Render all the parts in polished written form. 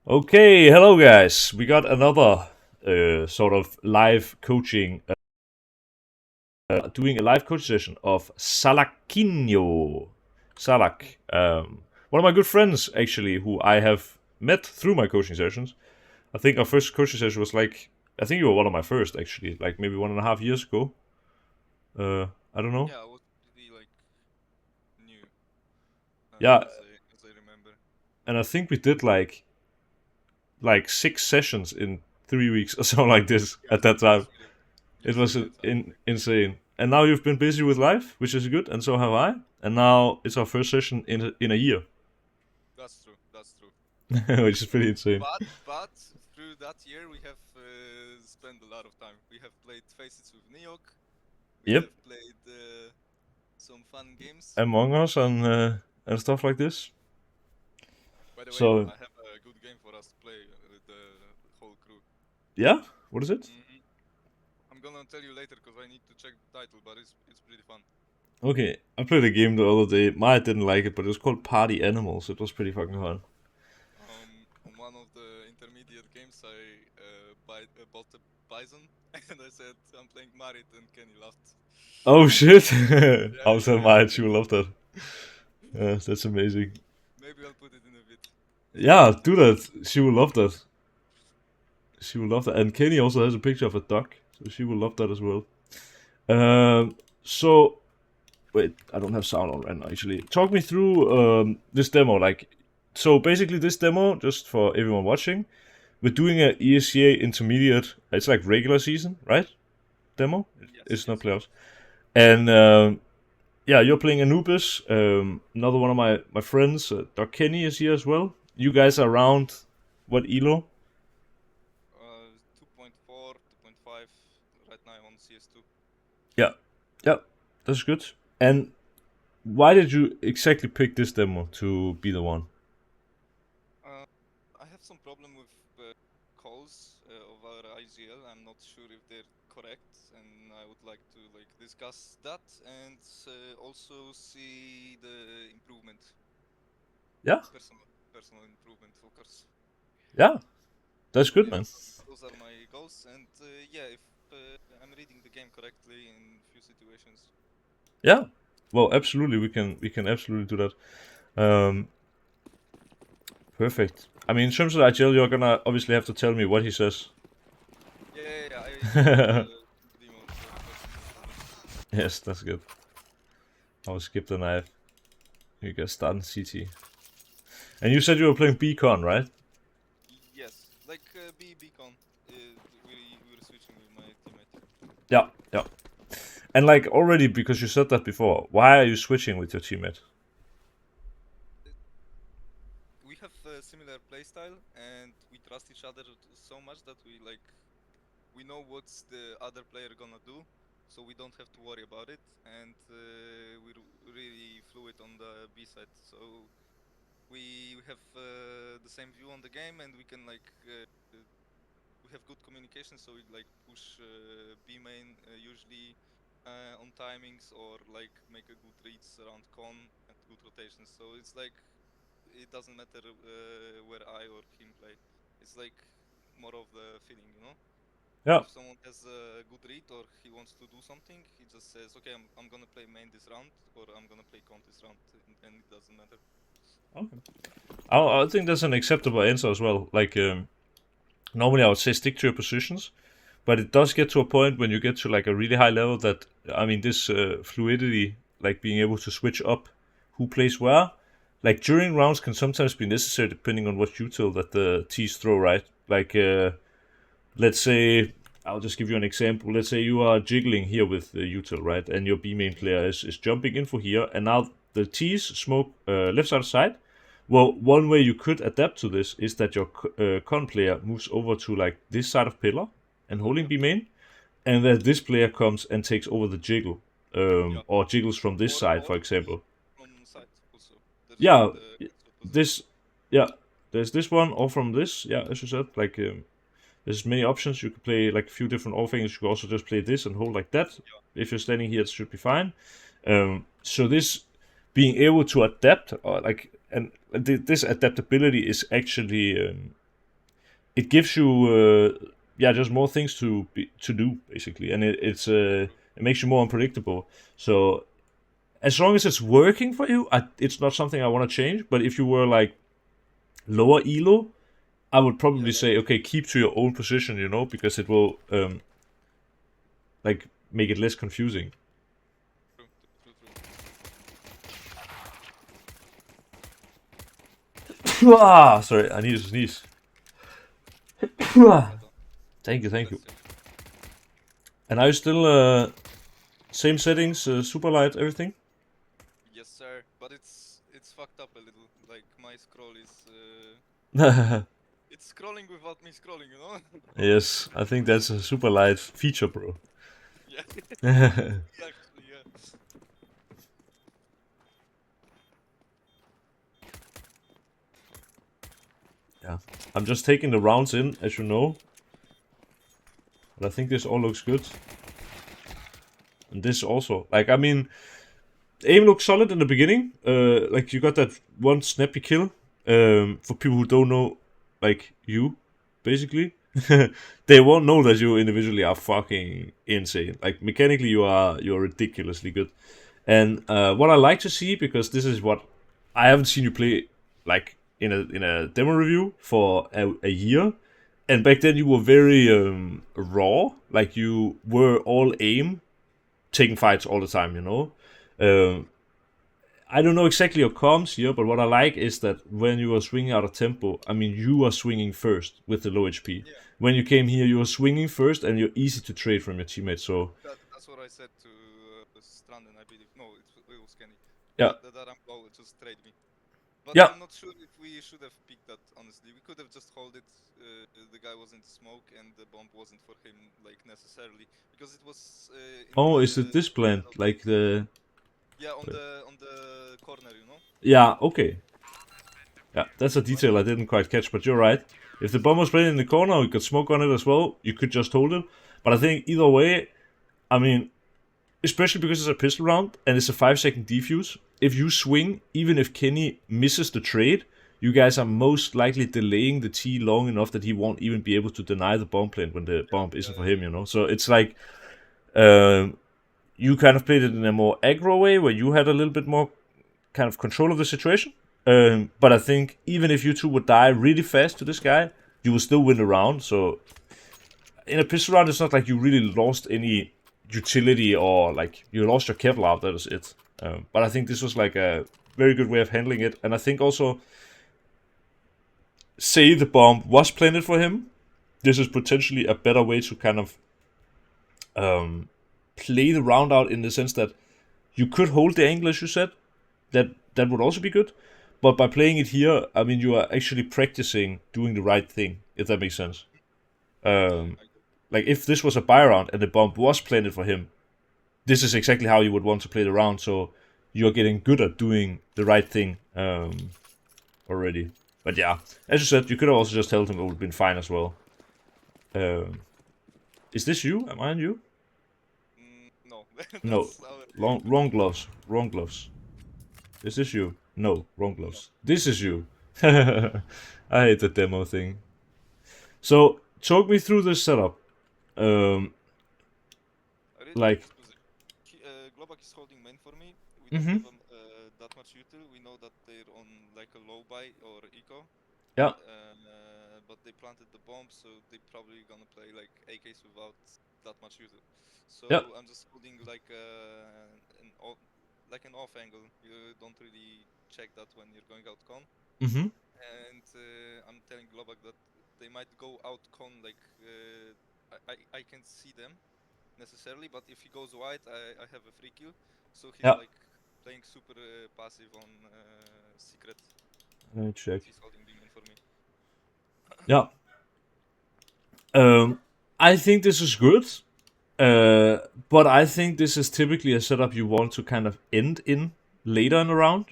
Okay, hello guys. We got another sort of live coaching, doing a live coach session of Salakinho. Salak, one of my good friends actually, who I have met through my coaching sessions. I think our first coaching session was I think you were one of my first actually, like maybe 1.5 years ago. I don't know. Yeah, I was pretty new, Yeah, as I remember. and I think we did like 6 sessions in 3 weeks or something like this Yes, at that time. It yes, was at that time. insane. And now you've been busy with life, which is good, and so have I. And now it's our first session in a year, That's true. That's true. which is pretty insane. But through that year we have spent a lot of time. We have played Faces with Neok. We Yep, have played some fun games. Among Us and stuff like this. By the way, So I have a good game for us to play with the whole crew. yeah, what is it? hmm I'm gonna tell you later because I need to check the title, but it's pretty fun. Okay, I played a game the other day. Maya didn't like it, but it was called Party Animals. It was pretty fucking fun. On one of the intermediate games, I bought a bison, and I said I'm playing Marit, and Kenny laughed. Oh shit! Yeah, I was yeah, telling yeah. Maya she will love that. That's amazing. Maybe I'll put it in a bit. Yeah, do that. She will love that. She will love that. And Kenny also has a picture of a duck, so she will love that as well. So wait, I don't have sound on right now. Actually, talk me through this demo. So basically, this demo, just for everyone watching, we're doing a ESCA intermediate. It's like regular season, right? Demo. Yes, It's not yes. playoffs. And yeah, you're playing Anubis. Another one of my friends, Doc Kenny, is here as well. You guys are around what elo? 2.4, 2.5 right now on CS2. Yeah, yeah, that's good. And why did you exactly pick this demo to be the one? Uh, I have some problem with calls of our IGL. I'm not sure if they're correct, and I would like to discuss that and also see the improvement, Yeah, personal improvement, of course. yeah, that's good, Yeah, man. those are my goals, and yeah, if I'm reading the game correctly in few situations. Yeah, well, absolutely, we can absolutely do that. Perfect. I mean, in terms of that, Jill, you're gonna obviously have to tell me what he says. Yeah, yeah, yeah, I saw the demo, so that's no problem. Yes, that's good. I'll skip the knife. You get started in CT. And you said you were playing Beacon, right? Yes, B beacon. We're switching with my teammate. Yeah, yeah. And like already because you said that before, why are you switching with your teammate? Uh, We have a similar playstyle, and we trust each other so much that we know what's the other player gonna do, so we don't have to worry about it, and we're really fluid on the B side. So we have the same view on the game, and we have good communication, so we push B main usually on timings, or make a good reads around con and good rotations. So it's it doesn't matter where I or him play. It's more of the feeling, you know. Yeah. If someone has a good read or he wants to do something, he just says, "Okay, I'm gonna play main this round, or I'm gonna play con this round," and it doesn't matter. Okay. I think that's an acceptable answer as well. Normally I would say stick to your positions, but it does get to a point when you get to like a really high level that I mean this fluidity, like being able to switch up who plays where, like during rounds can sometimes be necessary depending on what util that the T's throw, right? Let's say I'll just give you an example. Let's say you are jiggling here with the util, right, and your B main hmm player is jumping in for here, and now the T's smoke left side of side. Well, one way you could adapt to this is that your con player moves over to like this side of pillar and holding Yep. B main, and that this player comes and takes over the jiggle, Yeah. or jiggles from this side, Or for example. from side also. There's Yeah, the cancel position. this, yeah, there's this one, or from this, yeah, as you said, there's many options. You could play like a few different offenses. You could also just play this and hold like that. If you're standing here, it should be fine. So this being able to adapt, or like, and this adaptability is actually it gives you just more things to do basically, and it makes you more unpredictable. So as long as it's working for you, it's not something I want to change. But if you were like lower elo, I would probably say, okay, keep to your own position, because it will like make it less confusing. True, true, true. Sorry, I need to sneeze. Right on. Thank you. Bless you. And are you still same settings, super light, everything? Yes, sir. But it's fucked up a little. Like my scroll is it's scrolling without me scrolling, you know? Yes, I think that's a super light feature, bro. Yeah. Yeah, Actually, yeah. I'm just taking the rounds in, as you know. But I think this all looks good. And this also. Like, I mean, aim looks solid in the beginning. Like, you got that one snappy kill. For people who don't know, like, you, basically. They won't know that you individually are fucking insane. Like, mechanically, you're ridiculously good. And what I like to see, because this is what I haven't seen you play, like, in a demo review for a year. And back then you were very raw, like you were all aim, taking fights all the time, Um, I don't know exactly your comms here, but what I like is that when you are swinging out of tempo, I mean, you are swinging first with the low HP. Yeah. When you came here, you were swinging first, and you're easy to trade from your teammates. So That's what I said to Stranden, I believe. No, it was Kenny. yeah, That I'm low, just trade me. But yeah. I'm not sure if we should have picked that, honestly. We could have just hold it. The guy was in the smoke and the bomb wasn't for him, like, necessarily. Because it was in Oh, is it the this plant? middle. Like the Yeah, on the corner, you know? yeah? Okay, yeah. That's a But detail I didn't quite catch, but you're right. If the bomb was playing in the corner, we could smoke on it as well. You could just hold it. But I think either way, I mean, especially because it's a pistol round and it's a 5-second defuse. If you swing, even if Kenny misses the trade, you guys are most likely delaying the T long enough that he won't even be able to deny the bomb plant when the bomb isn't for him. So it's like you kind of played it in a more aggro way where you had a little bit more kind of control of the situation. But I think even if you two would die really fast to this guy, you will still win the round. So in a pistol round, it's not like you really lost any utility or like you lost your Kevlar. That is it. But I think this was like a very good way of handling it, and I think also, say the bomb was planted for him, this is potentially a better way to kind of play the round out in the sense that you could hold the angle as you said. That would also be good. But by playing it here, I mean you are actually practicing doing the right thing, if that makes sense. Um, like if this was a buy round and the bomb was planted for him, this is exactly how you would want to play the round. So you're getting good at doing the right thing already. But yeah, as you said, you could have also just told him it would have been fine as well. Is this you? Am I on you? no, No, that's our wrong gloves. Wrong gloves. Is this you? No, wrong gloves. This is you. I hate the demo thing. So talk me through this setup. I really like Like, this position. Globak is holding main for me. We don't mm-hmm. have that much util. We know that they're on like a low buy or eco. Yeah, But they planted the bomb, so they probably gonna play like AKs without that much util. yeah, So I'm just holding like like an off angle. You don't really check that when you're going out con. mm-hmm. And I'm telling Globak that they might go out con, like I can see them necessarily, but if he goes wide, I have a free kill. So he's Yeah. like playing super passive on secret, Let me and check. he's holding the main for me. Yeah. I think this is good. But I think this is typically a setup you want to kind of end in later in the round.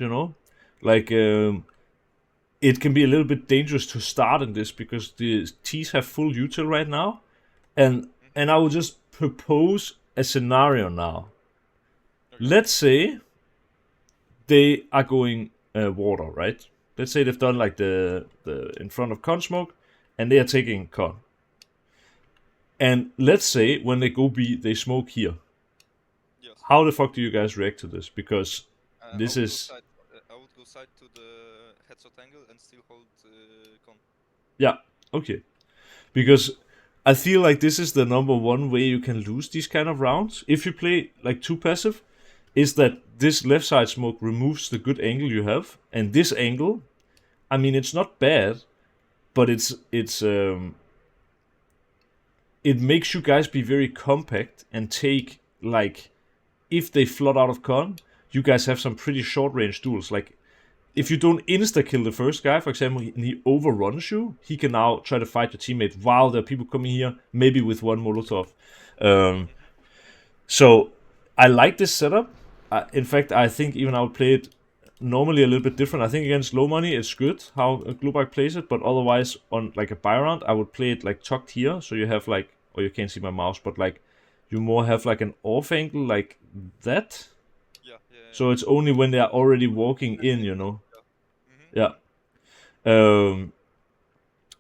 Like, it can be a little bit dangerous to start in this because the T's have full util right now. And I will just propose a scenario now. Okay. Let's say they are going water, right? Let's say they've done like the in front of Consmoke, and they are taking con. And let's say when they go B, they smoke here. Yes. How the fuck do you guys react to this? Because I this would go is side. I would go side to the headshot angle and still hold con. yeah, okay. Because I feel like this is the number one way you can lose these kind of rounds if you play like too passive, is that this left side smoke removes the good angle you have, and this angle, I mean, it's not bad, but it makes you guys be very compact and take like if they flood out of con, you guys have some pretty short range duels. Like if you don't insta kill the first guy, for example, and he overruns you, he can now try to fight your teammate while there are people coming here, maybe with one Molotov. Um, so I like this setup. In fact, I think even I would play it normally a little bit different. I think against low money, it's good how Globak plays it, but otherwise on like a buy round, I would play it like tucked here, so you have like, or you can't see my mouse, but like you more have like an off angle like that. Yeah, yeah, yeah. So it's only when they are already walking in, you know. Mm-hmm. Yeah. Um,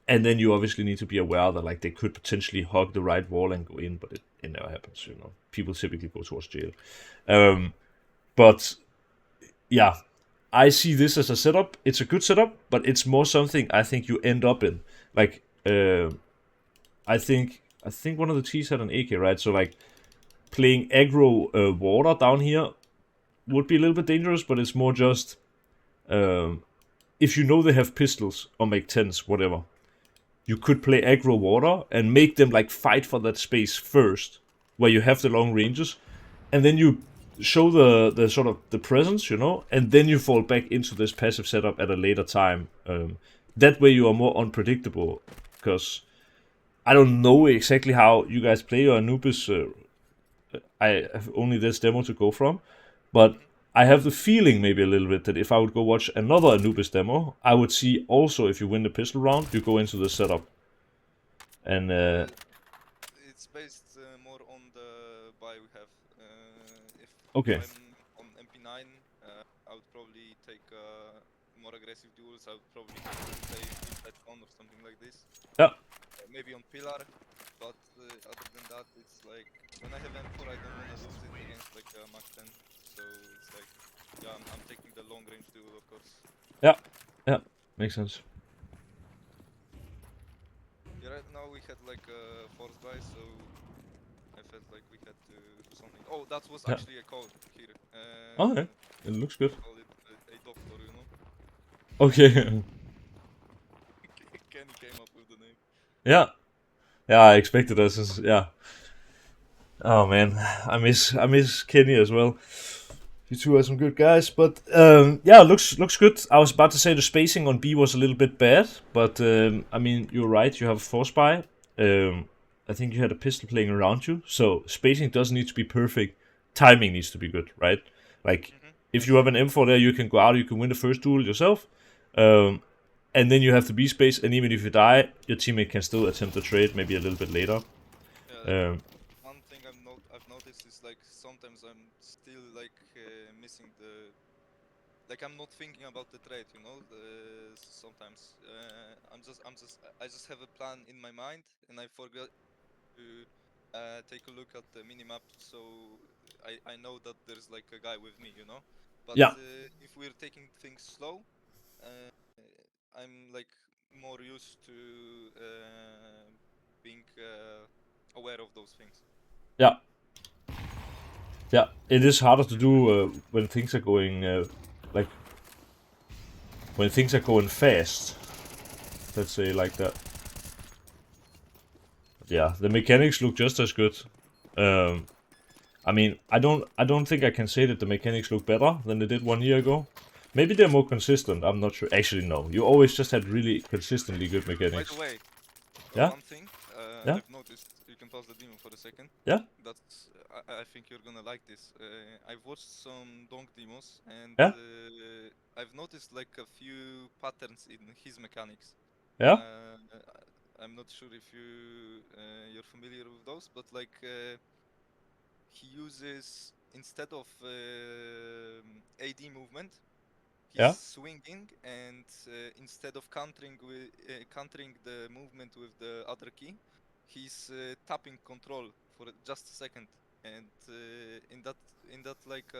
and then you obviously need to be aware that like they could potentially hug the right wall and go in, but it never happens, you know. People typically go towards jail. But yeah, I see this as a setup. It's a good setup, but it's more something I think you end up in. Like, I think one of the T's had an AK, right? So like playing aggro water down here would be a little bit dangerous, but it's more just if you know they have pistols or make tens, whatever. You could play aggro water and make them like fight for that space first, where you have the long ranges, and then you show the sort of the presence, you know, and then you fall back into this passive setup at a later time. That way you are more unpredictable, because I don't know exactly how you guys play your Anubis. I have only this demo to go from, but I have the feeling maybe a little bit that if I would go watch another Anubis demo, I would see also if you win the pistol round, you go into the setup. And It's based more on the buy we have. If okay, I'm on MP9, I would probably take more aggressive duels. I would probably play inside con or something like this. yeah, Maybe on pillar, but other than that, it's like when I have M4, I don't want to lose it against like Mac 10. So it's like, yeah, I'm taking the long range duel, of course. yeah, yeah, makes sense. Yeah, right now we had like a force buy, so I felt like we had to do something. Oh, that was Yeah, actually a code here. okay, it looks good. Call it a doctor, you know. Okay, Kenny came up with the name. yeah, yeah, I expected this. Yeah. Oh man, I miss Kenny as well. You two are some good guys, but yeah, looks good. I was about to say the spacing on B was a little bit bad, but I mean you're right. You have a force buy. I think you had a pistol playing around you, so spacing doesn't need to be perfect. Timing needs to be good, right? Like if you Yes. have an M4 there, you can go out, you can win the first duel yourself, and then you have the B space, and even if you die, your teammate can still attempt the trade maybe a little bit later. Yeah. Um, One thing I've noticed is like sometimes I'm still like missing the. Like I'm not thinking about the trade, you know. Sometimes I just have a plan in my mind and I forget to take a look at the minimap, so I know that there's like a guy with me, you know. But yeah, if we're taking things slow, uh, I'm like more used to being aware of those things. yeah. Yeah, it is harder to do when things are going like when things are going fast. Let's say like that. But yeah, the mechanics look just as good. Um, I mean, I don't think I can say that the mechanics look better than they did 1 year ago. Maybe they're more consistent. I'm not sure. Actually, no. You always just had really consistently good By the mechanics. way, Yeah, one thing yeah, I've noticed, you can pause the demo for a second. yeah, That's I think you're gonna like this. I've watched some Donk demos and yeah, I've noticed like a few patterns in his mechanics. yeah, I'm not sure if you're familiar with those, but like he uses instead of AD movement, He's Yeah. swinging, and instead of countering the movement with the other key, he's tapping control for just a second, and in that like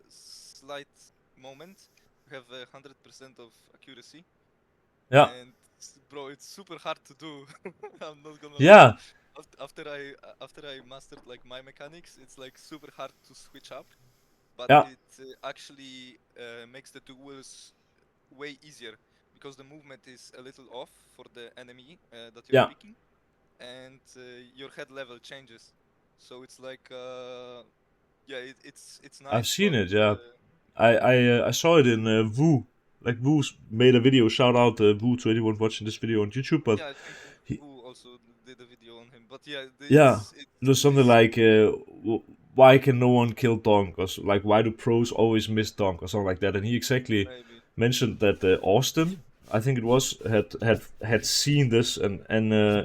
slight moment, you have 100% of accuracy, Yeah. and bro, it's super hard to do. I'm not gonna lie. Yeah. After I mastered like my mechanics, it's like super hard to switch up, but Yeah. it actually makes the duels way easier because the movement is a little off for the enemy that you're Yeah. picking, and your head level changes. So it's like yeah, it's I've nice, seen but it. Yeah. I saw it in Vu. Like Vu's made a video. Shout out Vu to anyone watching this video on YouTube. But yeah, I think he, Wu also did a video on him. But yeah, yeah, it's it was something this. like, why can no one kill Donk? Or like, why do pros always miss Donk? Or something like that. And he exactly Maybe mentioned that Austin, I think it was, had seen this, and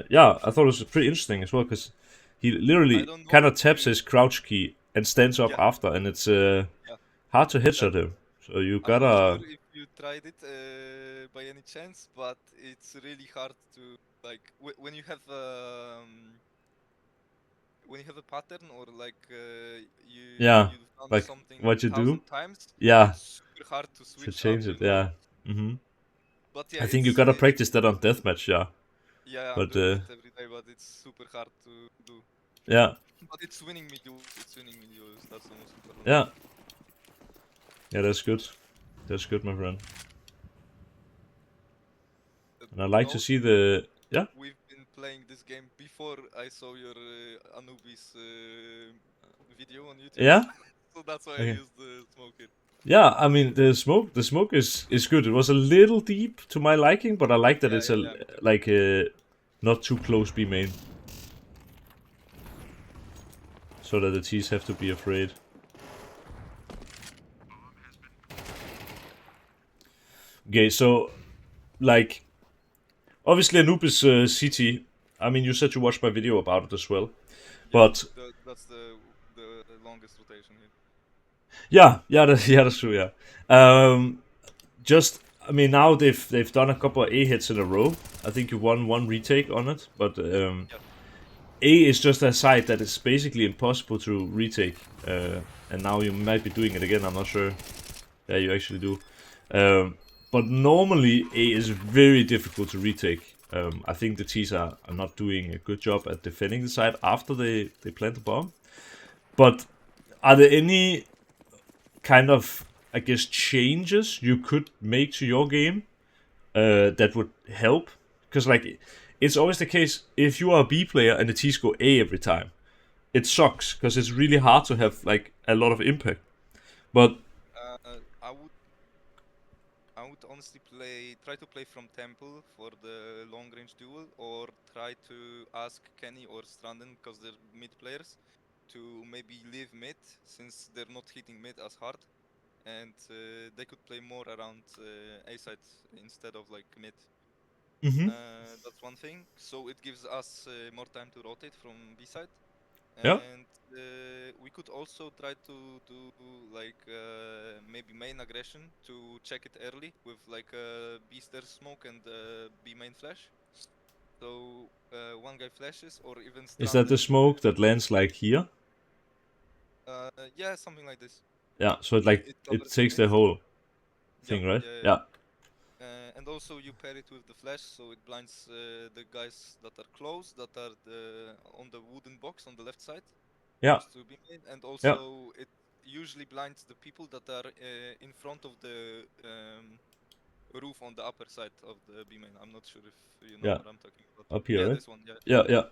yeah, I thought it was pretty interesting as well because he I literally don't know kind if of taps you. his crouch key and stands up Yeah, after, and it's yeah. hard to That headshot him. So you I'm not sure gotta, if you tried it by any chance, but it's really hard to like when you have a pattern or like yeah, you've done like something what you do, 1,000 times, yeah, it's super hard to to switch up, change you it, know. yeah. hmm But yeah, I think you gotta it's practice that on deathmatch, yeah. yeah, I'm But doing it every day, but it's super hard to do. yeah, But it's winning me duels. It's winning me duels. That's the most important thing. yeah, yeah. That's good. That's good, my friend. And I like to Note, see the yeah, we've been playing this game before I saw your Anubis video on YouTube, yeah. so that's why I Okay. used the smoke here. Yeah, I mean the smoke is good. It was a little deep to my liking, but I like that Yeah, it's yeah, a yeah, me too. like not too close B main, so that the T's have to be afraid. Okay, so like obviously Anubis CT. I mean, you said you watched my video about it as well, Yeah, but that's the longest rotation here. yeah, yeah, yeah, that's true. Yeah, just I mean now they've done a couple of A hits in a row. I think you won one retake on it, but Yeah, A is just a site that is basically impossible to retake, and now you might be doing it again. I'm not sure. Yeah, you actually do. But normally A is very difficult to retake. I think the T's are not doing a good job at defending the site after they plant the bomb. But are there any kind of, I guess, changes you could make to your game that would help? Because like it's always the case if you are a B player and the T's go A every time, it sucks because it's really hard to have like a lot of impact. But I would honestly try to play from temple for the long range duel, or try to ask Kenny or Stranden, because they're mid players, to maybe leave mid since they're not hitting mid as hard, and they could play more around A side instead of like mid. mm-hmm. That's one thing. So it gives us more time to rotate from B side, Yeah, and we could also try to do like maybe main aggression to check it early with like a B stairs smoke and B main flash. So one guy flashes, or even is that the Stranden. smoke that lands like here? Yeah, something like this. Yeah, so it it Covers the takes mid. the whole Yeah, thing, right? yeah, yeah. Yeah, And also you pair it with the flash, so it blinds the guys that are close, that are on the wooden box on the left side, yeah, close to B main, and yeah. also it usually blinds the people that are in front of the roof on the upper side of the B main. I'm not sure if you know Yeah, what I'm talking about. up here, Yeah, right? this one. Yeah. Yeah, yeah.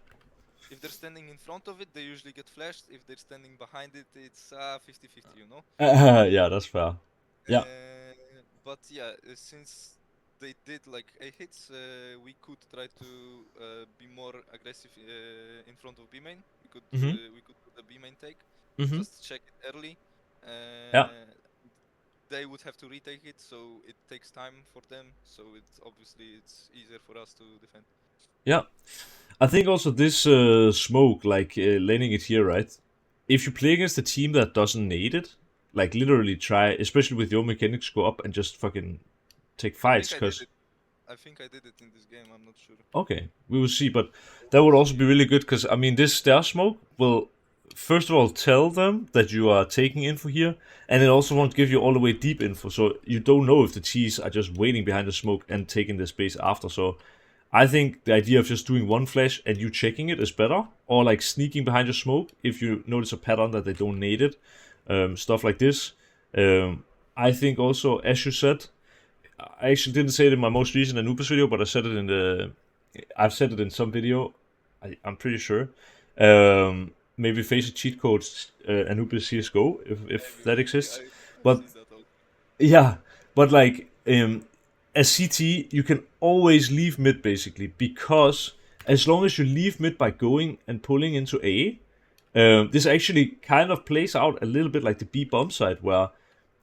If they're standing in front of it, they usually get flashed. If they're standing behind it, it's 50-50, you know. Yeah, that's fair. Yeah. But yeah, since they did like a hits, we could try to be more aggressive in front of B main. Mm-hmm. We could do the B main take, Mm-hmm. just check it early. Yeah. They would have to retake it, so it takes time for them. So it's easier for us to defend. Yeah. I think also this smoke, like landing it here, right? If you play against a team that doesn't need it, like literally try, especially with your mechanics, go up and just fucking take fights. Cause I think I did it in this game. I'm not sure. okay, we will see, but that would also be really good because I mean, this stair smoke will first of all tell them that you are taking info here, and it also won't give you all the way deep info, so you don't know if the T's are just waiting behind the smoke and taking the space after. So I think the idea of just doing one flash and you checking it is better, or like sneaking behind your smoke if you notice a pattern that they don't need it, stuff like this. I think also, as you said, I actually didn't say it in my most recent Anubis video, but I've said it in some video. I'm pretty sure. Maybe face a cheat code Anubis CS:GO if that exists. I've But seen that also. yeah, but like as CT, you can always leave mid basically, because as long as you leave mid by going and pulling into A, this actually kind of plays out a little bit like the B bomb side, where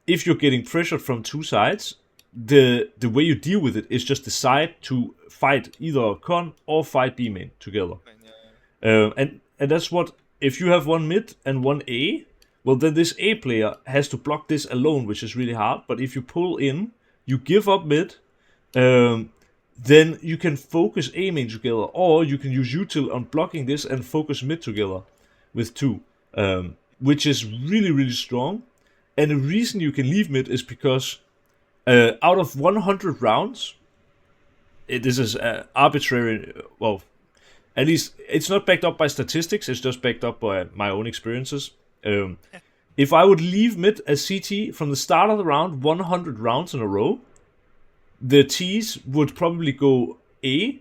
if you're getting pressured from two sides, the way you deal with it is just decide to fight either con or fight B main together. Fine, yeah. And that's what, if you have one mid and one A, well then this A player has to block this alone, which is really hard. But if you pull in, you give up mid, then you can focus A main together, or you can use util on blocking this and focus mid together with two, which is really really strong. And the reason you can leave mid is because out of 100 rounds, this is arbitrary. Well, at least it's not backed up by statistics. It's just backed up by my own experiences. If I would leave mid as CT from the start of the round 100 rounds in a row, the T's would probably go A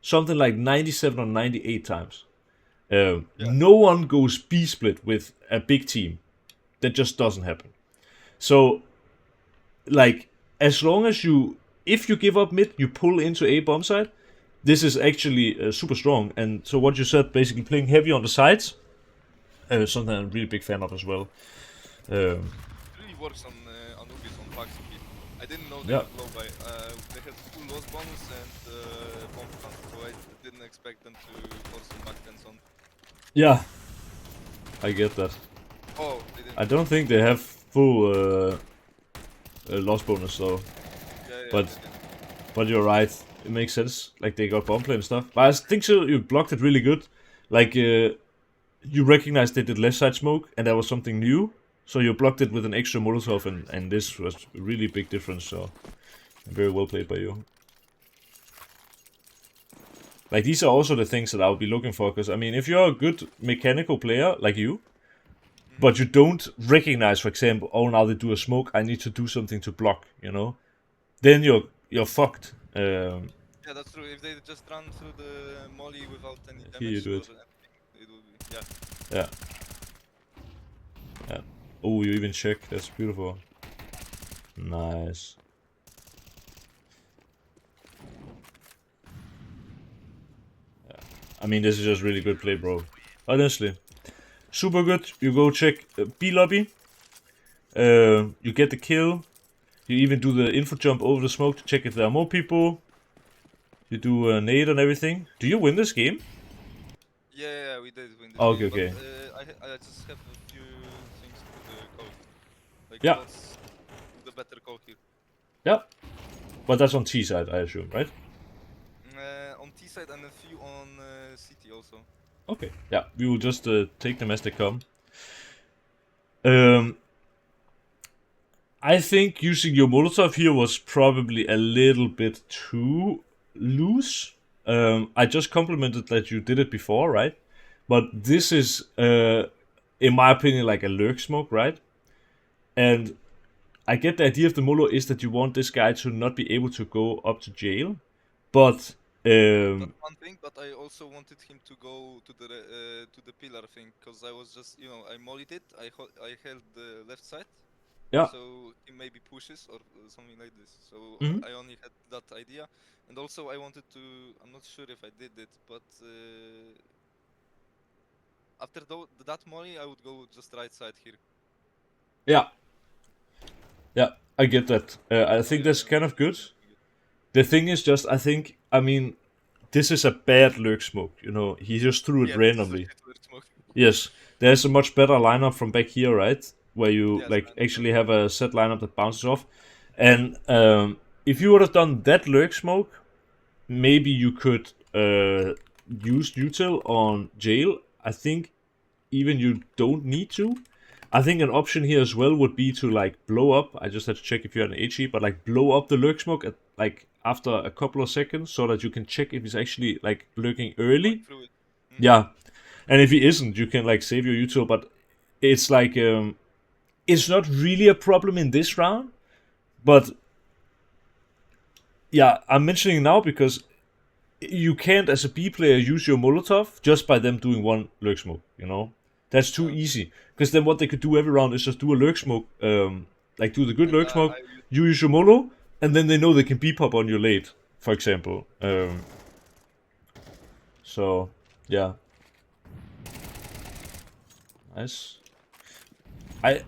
something like 97 or 98 times. No one goes B split with a big team. That just doesn't happen. So, like, as long as if you give up mid, you pull into A bomb side, this is actually super strong. And so what you said, basically playing heavy on the sides, something I'm a really big fan of as well. It really works on Anubis on Paxi. I didn't know they Yeah. would blow by. They had 2 lost bonus and bomb plant, so I didn't expect them to force some back tens on. Yeah, I get that. Oh, they didn't. I don't think they have full loss bonus though. Yeah, but- they didn't. But you're right, it makes sense. Like they got bomb play and stuff. But I think so. You blocked it really good. Like you recognized they did left side smoke, and that was something new. So you blocked it with an extra Molotov, and this was a really big difference. So very well played by you. Like these are also the things that I'll be looking for. Because I mean, if you're a good mechanical player like you, but you don't recognize, for example, oh now they do a smoke, I need to do something to block. You know, then you're fucked. Yeah, that's true. If they just run through the molly without any damage, Here you do or it. anything, it will be Yeah. Oh, you even check. That's beautiful. Nice. Yeah. I mean, this is just really good play, bro. Honestly. Super good. You go check B lobby. You get the kill. You even do the info jump over the smoke to check if there are more people. You do a nade and everything. Do you win this game? Yeah, we did win this Okay, game, okay. but I just have a few things to the call. Like, Yeah. what's the better call here? Yeah. But that's on T side, I assume, right? On T side and a few on CT also. Okay. Yeah, we will just take them as they come. I think using your Molotov here was probably a little bit too loose. I just complimented that you did it before, right? But this is, in my opinion, like a lurk smoke, right? And I get the idea of the Molo is that you want this guy to not be able to go up to jail, but That's one thing, but I also wanted him to go to the pillar thing, because I was just, I mollied it, I held the left side, yeah, so he maybe pushes or something like this. So Mhm. I only had that idea, and also I wanted to, I'm not sure if I did it, but after that molly I would go just right side here. yeah, I get that. I think that's kind of good. The thing is just, I mean, this is a bad lurk smoke, he just threw it randomly. Yes, there's a much better lineup from back here, right? where you Yes, like and actually have a set lineup that bounces off. And if you would have done that lurk smoke, maybe you could use util on jail. I think even you don't need to. I think an option here as well would be to like blow up. I just had to check if you had an HE, but like blow up the lurk smoke at like after a couple of seconds so that you can check if he's actually like lurking going early. through it. Yeah, and if he isn't, you can like save your util. But it's like it's not really a problem in this round. But yeah, I'm mentioning it now because you can't, as a B player, use your Molotov just by them doing one lurk smoke. You know, that's too Yeah. easy. Because then what they could do every round is just do a lurk smoke, like do the good And lurk smoke. I use You use your Molo, and then they know they can beep up on your late, for example. So yeah, nice. I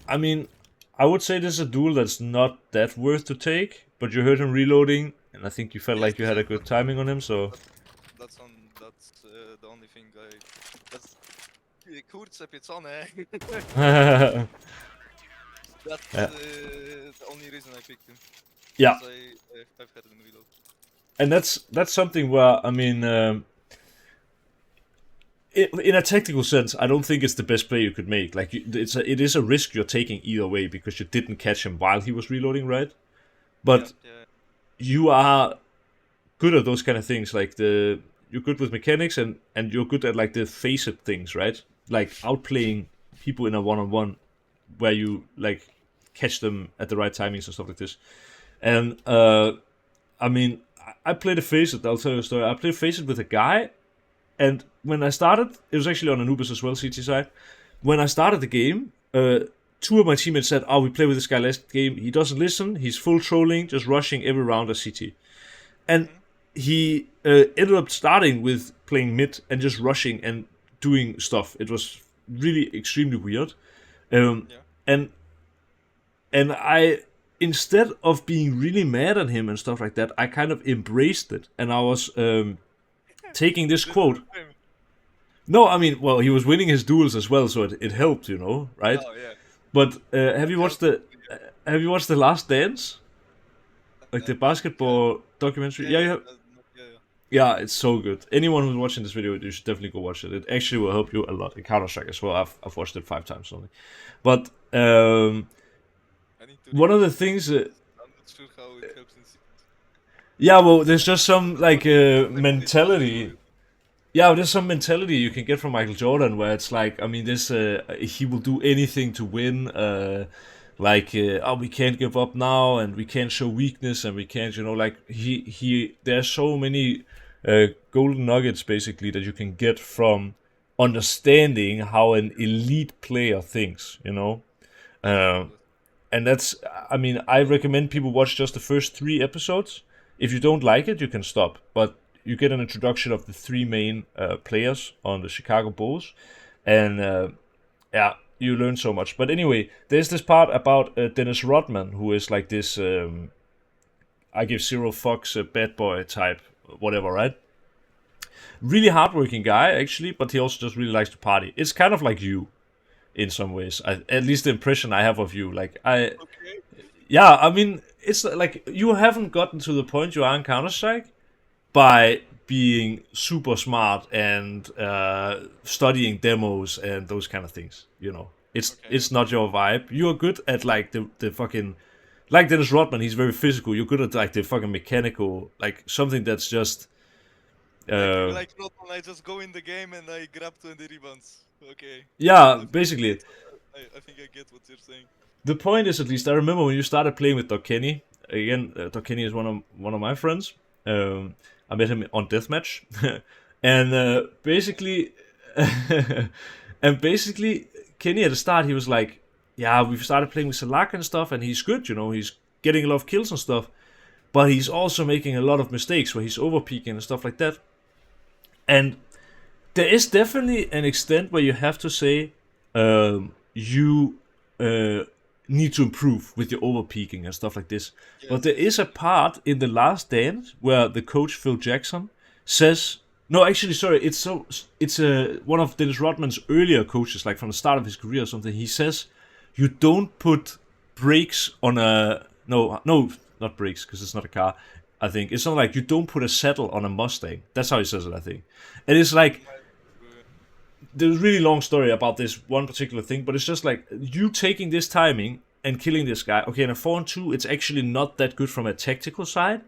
I mean, I would say this is a duel that's not that worth to take, but you heard him reloading, and I think you felt yes, like you had a good timing on him, so. that's the only thing I. That's kurczę pieczone. Yeah. That's the only reason I picked him. Yeah, 'Cause I've had him reload. and that's something where I mean, in a technical sense, I don't think it's the best play you could make. Like it is a risk you're taking either way because you didn't catch him while he was reloading, right? But Yeah. you are good at those kind of things. Like you're good with mechanics and you're good at like the facet things, right? Like outplaying people in a one-on-one where you like catch them at the right timings and stuff like this. And I mean, I played a facet. I'll tell you a story. I played facet with a guy, and when I started, it was actually on Anubis as well, CT side. When I started the game, two of my teammates said, "Oh, we played with this guy last game. He doesn't listen. He's full trolling, just rushing every round as CT." And he ended up starting with playing mid and just rushing and doing stuff. It was really extremely weird. Yeah. And I, instead of being really mad at him and stuff like that, I kind of embraced it, and I was taking this quote. No, I mean, well, he was winning his duels as well, so it helped, you know, right? Oh yeah. But have you watched the Last Dance, like the basketball documentary? Yeah, you have. Yeah. Yeah, it's so good. Anyone who's watching this video, you should definitely go watch it. It actually will help you a lot in Counter Strike as well. I've watched it 5 times only, but I need to one of the rewatch it things. because I'm not sure how it helps in Yeah, well, there's just some like Like, mentality. Yeah, there's some mentality you can get from Michael Jordan where it's like, I mean, this he will do anything to win. Oh, we can't give up now, and we can't show weakness, and we can't, like he. There's so many golden nuggets basically that you can get from understanding how an elite player thinks. And that's, I mean, I recommend people watch just the first 3 episodes. If you don't like it, you can stop, but you get an introduction of the 3 main players on the Chicago Bulls, and yeah, you learn so much. But anyway, there's this part about Dennis Rodman, who is like this I give zero fucks bad boy type, whatever, right? Really hardworking guy actually, but he also just really likes to party. It's kind of like you in some ways. At least the impression I have of you. Like Okay. yeah, I mean, it's like you haven't gotten to the point you are in Counter Strike by being super smart and studying demos and those kind of things. It's Okay. it's not your vibe. You're good at like the fucking, like Dennis Rodman. He's very physical. You're good at like the fucking mechanical, like something that's just. Like Rotten, I just go in the game and I grab 20 rebounds. Okay. Yeah, I think basically. I think I get what you're saying. The point is, at least I remember when you started playing with Doc Kenny. Again, Doc Kenny is one of my friends. I met him on deathmatch, and basically, and basically, Kenny at the start he was like, "Yeah, we've started playing with Salak and stuff, and he's good. He's getting a lot of kills and stuff, but he's also making a lot of mistakes where he's overpeaking and stuff like that." And there is definitely an extent where you have to say, you need to improve with your overpeaking and stuff like this. Yes. But there is a part in The Last Dance where the coach Phil Jackson says, no, actually, sorry, it's one of Dennis Rodman's earlier coaches, like from the start of his career or something. He says you don't put brakes on a no, not brakes because it's not a car. I think it's not like you don't put a saddle on a Mustang. That's how he says it. I think, and it's like there's a really long story about this one particular thing, but it's just like you taking this timing and killing this guy. Okay, in a 4-on-2, it's actually not that good from a tactical side.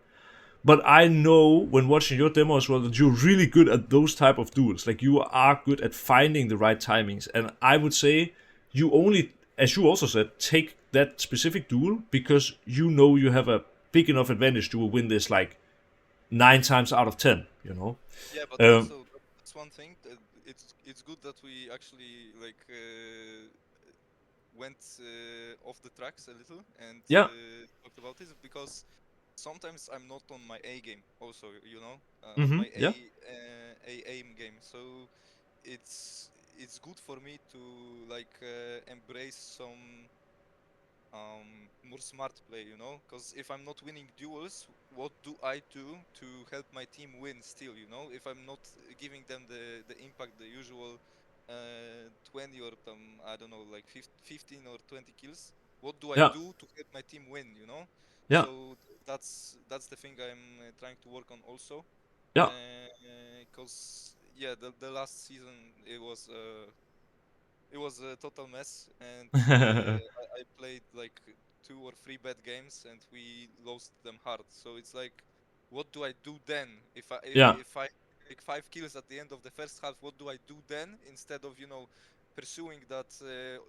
But I know when watching your demo as well that you're really good at those type of duels. Like you are good at finding the right timings. And I would say you only, as you also said, take that specific duel because you know you have a big enough advantage to win this like 9 times out of 10. You know. Yeah, but Um, also that's one thing. It's good that we actually like went off the tracks a little and yeah. talked about this because sometimes I'm not on my A game. Also, on Mm-hmm. my Yeah. A aim game. So it's good for me to like embrace some more smart play, because if I'm not winning duels, what do I do to help my team win still, if I'm not giving them the impact, the usual 20 or I don't know, like 15 or 20 kills, what do I Yeah. do to help my team win, Yeah. so that's the thing I'm trying to work on also, Yeah. because yeah, the last season it was a total mess, and I played like 2 or 3 bad games, and we lost them hard. So it's like, what do I do then? yeah. If I take 5 kills at the end of the first half, what do I do then instead of pursuing that?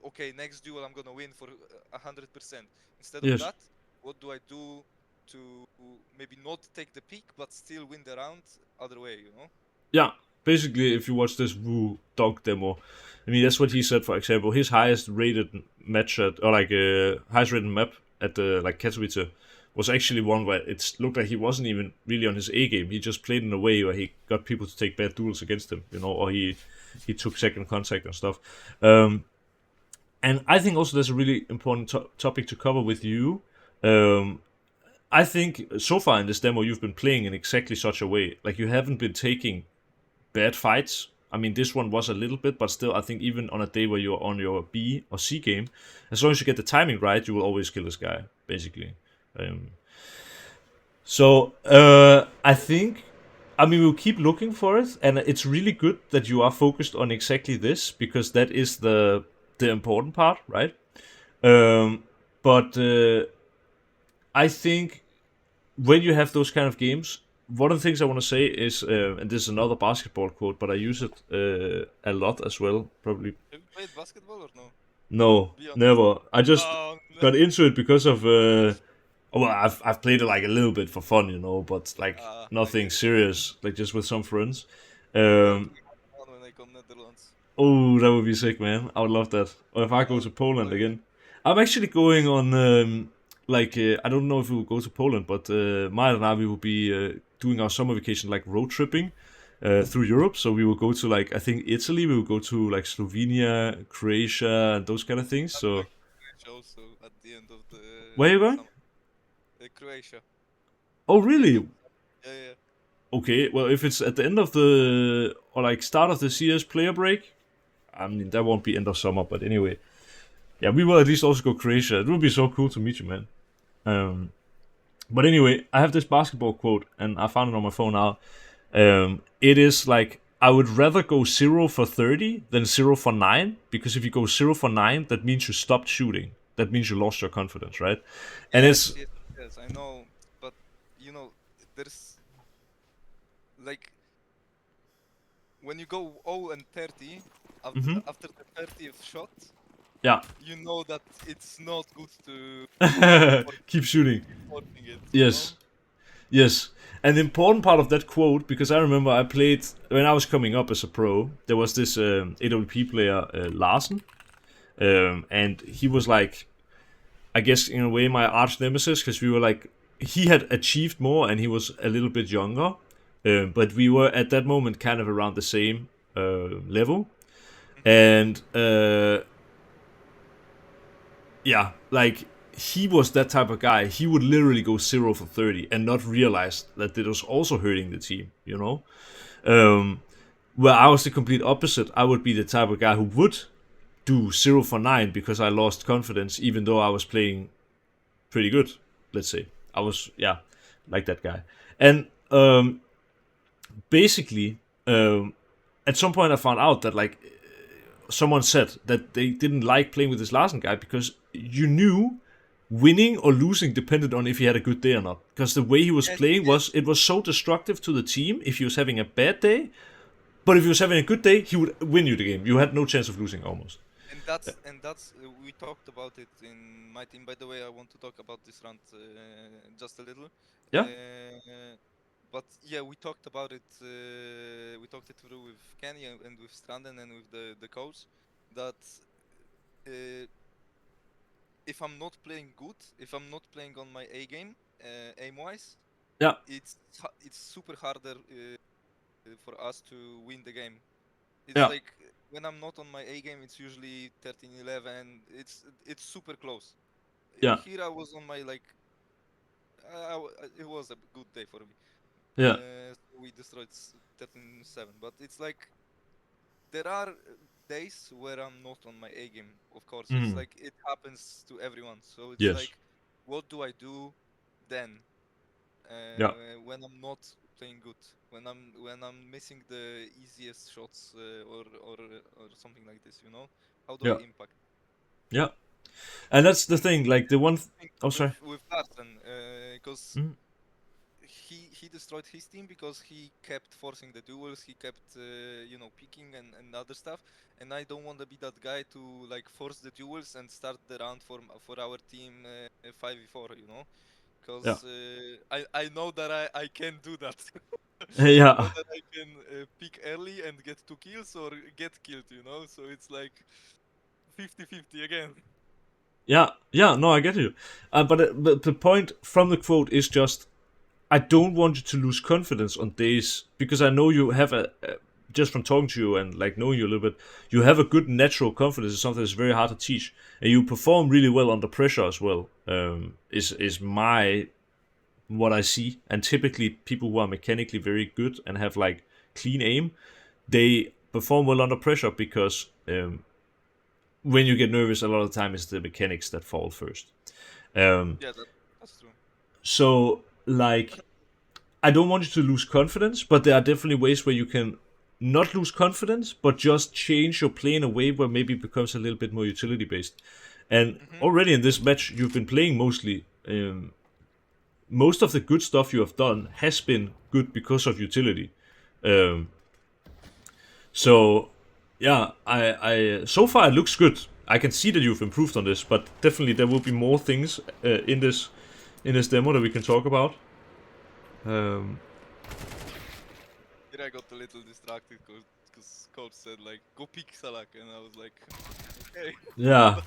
Okay, next duel I'm gonna win for 100%. Instead of Yes. that, what do I do to maybe not take the peak but still win the round? Other way, Yeah, basically, if you watch this Wu dog demo, I mean that's what he said. For example, his highest rated match at or like highest rated map at the like Katowice was actually one where it looked like he wasn't even really on his A game. He just played in a way where he got people to take bad duels against him, or he took second contact and stuff. And I think also that's a really important topic to cover with you. Um, I think so far in this demo you've been playing in exactly such a way. Like you haven't been taking bad fights. I mean, this one was a little bit, but still, I think even on a day where you're on your B or C game, as long as you get the timing right, you will always kill this guy, basically. Um, I think, I mean, we'll keep looking for it, and it's really good that you are focused on exactly this because that is the important part, right? But I think when you have those kind of games, one of the things I want to say is, and this is another basketball quote, but I use it a lot as well. Probably Have you played basketball or no? no, Be honest. never. I just Oh, no. got into it because of. Well, I've played it like a little bit for fun, but like I nothing get it. serious, like just with some friends. I'm gonna Um, play one when I come Netherlands. Oh, that would be sick, man. I would love that. Or if I I go will to Poland play. again. I'm actually going on, I don't know if we will go to Poland, but Maya and I, we will be doing our summer vacation, like road tripping through Europe. So we will go to, like, I think Italy, we will go to, like, Slovenia, Croatia, and those kind of things. I'm So, going to Croatia also at the end of the where are you going? summer. Croatia Oh, at the end of really? yeah, yeah. Okay, well, if it's at the end of the, or like start of the CS player break, I mean, that won't be end of summer, but anyway. Yeah, we will at least also go Croatia. It would be so cool to meet you, man. But anyway, I have this basketball quote, and I found it on my phone now. It is like, I would rather go 0 for 30 than 0 for 9, because if you go 0 for 9, that means you stopped shooting. That means you lost your confidence, right? And Yes, it's. yes, yes, I know. But there's like when you go 0 and 30 Mm-hmm. after the 30th shot, Yeah. you know that it's not good to keep Keep shooting. keep forcing it, Yes. Yes. An important part of that quote, because I remember I played, when I was coming up as a pro, there was this AWP player, Larsen, and he was like, I guess in a way my arch nemesis, because we were like, he had achieved more and he was a little bit younger, but we were at that moment kind of around the same level, Mm-hmm. and yeah, like he was that type of guy. He would literally go 0 for 30 and not realize that it was also hurting the team. Where I was the complete opposite. I would be the type of guy who would do 0 for 9 because I lost confidence, even though I was playing pretty good. Let's say I was, yeah, like that guy. And basically, at some point I found out that like someone said that they didn't like playing with this Larsen guy because you knew winning or losing depended on if he had a good day or not. Because the way he was Yes, playing yes. was so destructive to the team if he was having a bad day. But if he was having a good day, he would win you the game. You had no chance of losing almost. And that's we talked about it in my team. By the way, I want to talk about this rant just a little. Yeah, But yeah, we talked about it. We talked it through with Kenny and with Stranden and with the coach that uh, if I'm not playing good, if I'm not playing on my A game, aim wise, yeah, it's super harder for us to win the game. It's yeah, like when I'm not on my A game, it's usually 13-11. It's super close. yeah, Here I was on my like it was a good day for me. yeah. So we destroyed 13-7, but it's like there are days where I'm not on my A game. Of course, it's Mm, like it happens to everyone. So it's yes, like, what do I do then yeah, when I'm not playing good? When I'm missing the easiest shots or something like this, you know? How do I yeah, impact? yeah. And that's the And thing. Like the one. thing Oh, sorry. with Larsen, because Mm, he destroyed his team because he kept forcing the duels, he kept picking and other stuff, and I don't want to be that guy to like force the duels and start the round for our team 5v4, you know, yeah, because I know that I can do that. I know yeah, that I can pick early and get 2 kills or get killed, you know, so it's like 50-50 again. yeah, yeah. No, I get you. But the point from the quote is just I don't want you to lose confidence on days because I know you have just from talking to you and like knowing you a little bit, you have a good natural confidence. It's something that's very hard to teach, and you perform really well under pressure as well. Is my what I see, and typically people who are mechanically very good and have like clean aim, they perform well under pressure because when you get nervous, a lot of the time it's the mechanics that fall first. Um, Yeah, that's true. so like I don't want you to lose confidence, but there are definitely ways where you can not lose confidence, but just change your play in a way where maybe it becomes a little bit more utility based. And Hmm. already in this match, you've been playing mostly. Most of the good stuff you have done has been good because of utility. Um, so, yeah, I so far it looks good. I can see that you've improved on this, but definitely there will be more things in this demo that we can talk about. Um, Here I got a little distracted because coach said like go pick Salak and I was like okay. yeah. But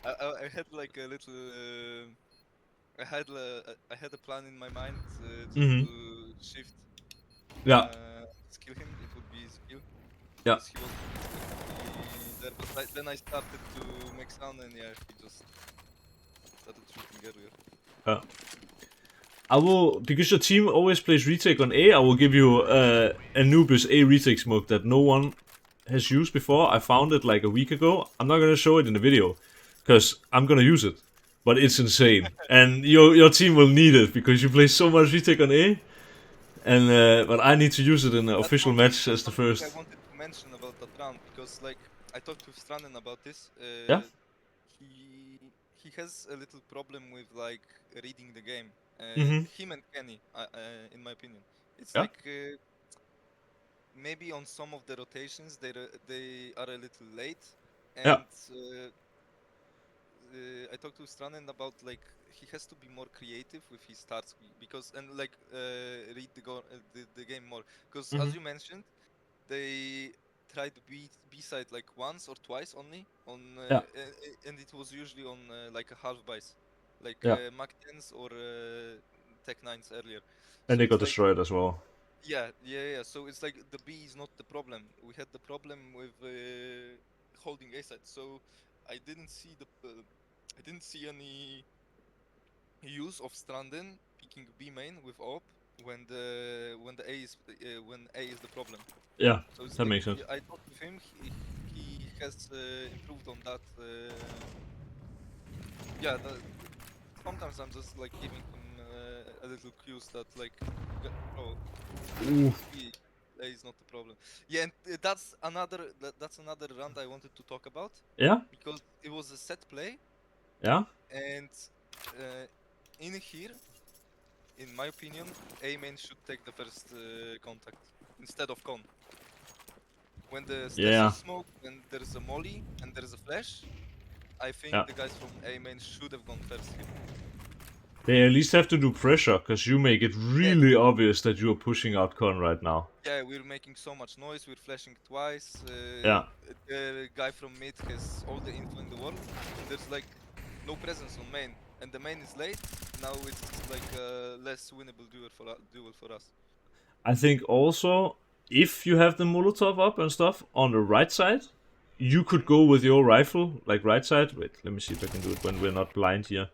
I had like a little I had a plan in my mind just Hmm. to shift Yeah. skill him. It would be his kill Yeah. because he wasn't expecting me there. But then I started to make sound and yeah, he just started shooting earlier. Yeah. I will, because your team always plays retake on A, I will give you Anubis A retake smoke that no one has used before. I found it like a week ago. I'm not gonna show it in the video, because I'm gonna use it. But it's insane. And your team will need it, because you play so much retake on A. And but I need to use it in the official match That's as the one thing I first. wanted to mention about that round because like I talked with Stranden about this. Yeah? He has a little problem with like reading the game. Mm-hmm. Him and Kenny, in my opinion, it's Yeah? like maybe on some of the rotations they are a little late, Yeah. and I talked to Stranden about like he has to be more creative with his starts because and like read the game more because Mm-hmm. as you mentioned they tried B side like once or twice only on Yeah. and it was usually on like a half buys like Yeah. Mac 10s or Tech 9s earlier, And so they it's got like destroyed as well. yeah, so it's like the B is not the problem, we had the problem with holding A side, so I didn't see I didn't see any use of Stranden picking B main with op when A is the problem. Yeah. So it's That like makes sense. I talked with him. He has improved on that. Yeah, sometimes I'm just like giving him a little cues that like, oh, play is not the problem. Yeah, and that's another round I wanted to talk about Yeah, because it was a set play, yeah, and in here, in my opinion, A main should take the first contact instead of con. When the Stes yeah, is smoked, when there's a molly and there's a flash, I think yeah. the guys from A main should have gone first here. They at least have to do pressure, because you make it Yeah, really obvious that you are pushing out Con right now. yeah, we're making so much noise, we're flashing twice. Yeah, The guy from mid has all the info in the world. There's like no presence on main, and the main is late. Now it's like a less winnable duel for us. I think also if you have the Molotov up and stuff on the right side, you could Mhm. go with your rifle, like right side. Wait, let me see if I can do it when we're not blind here.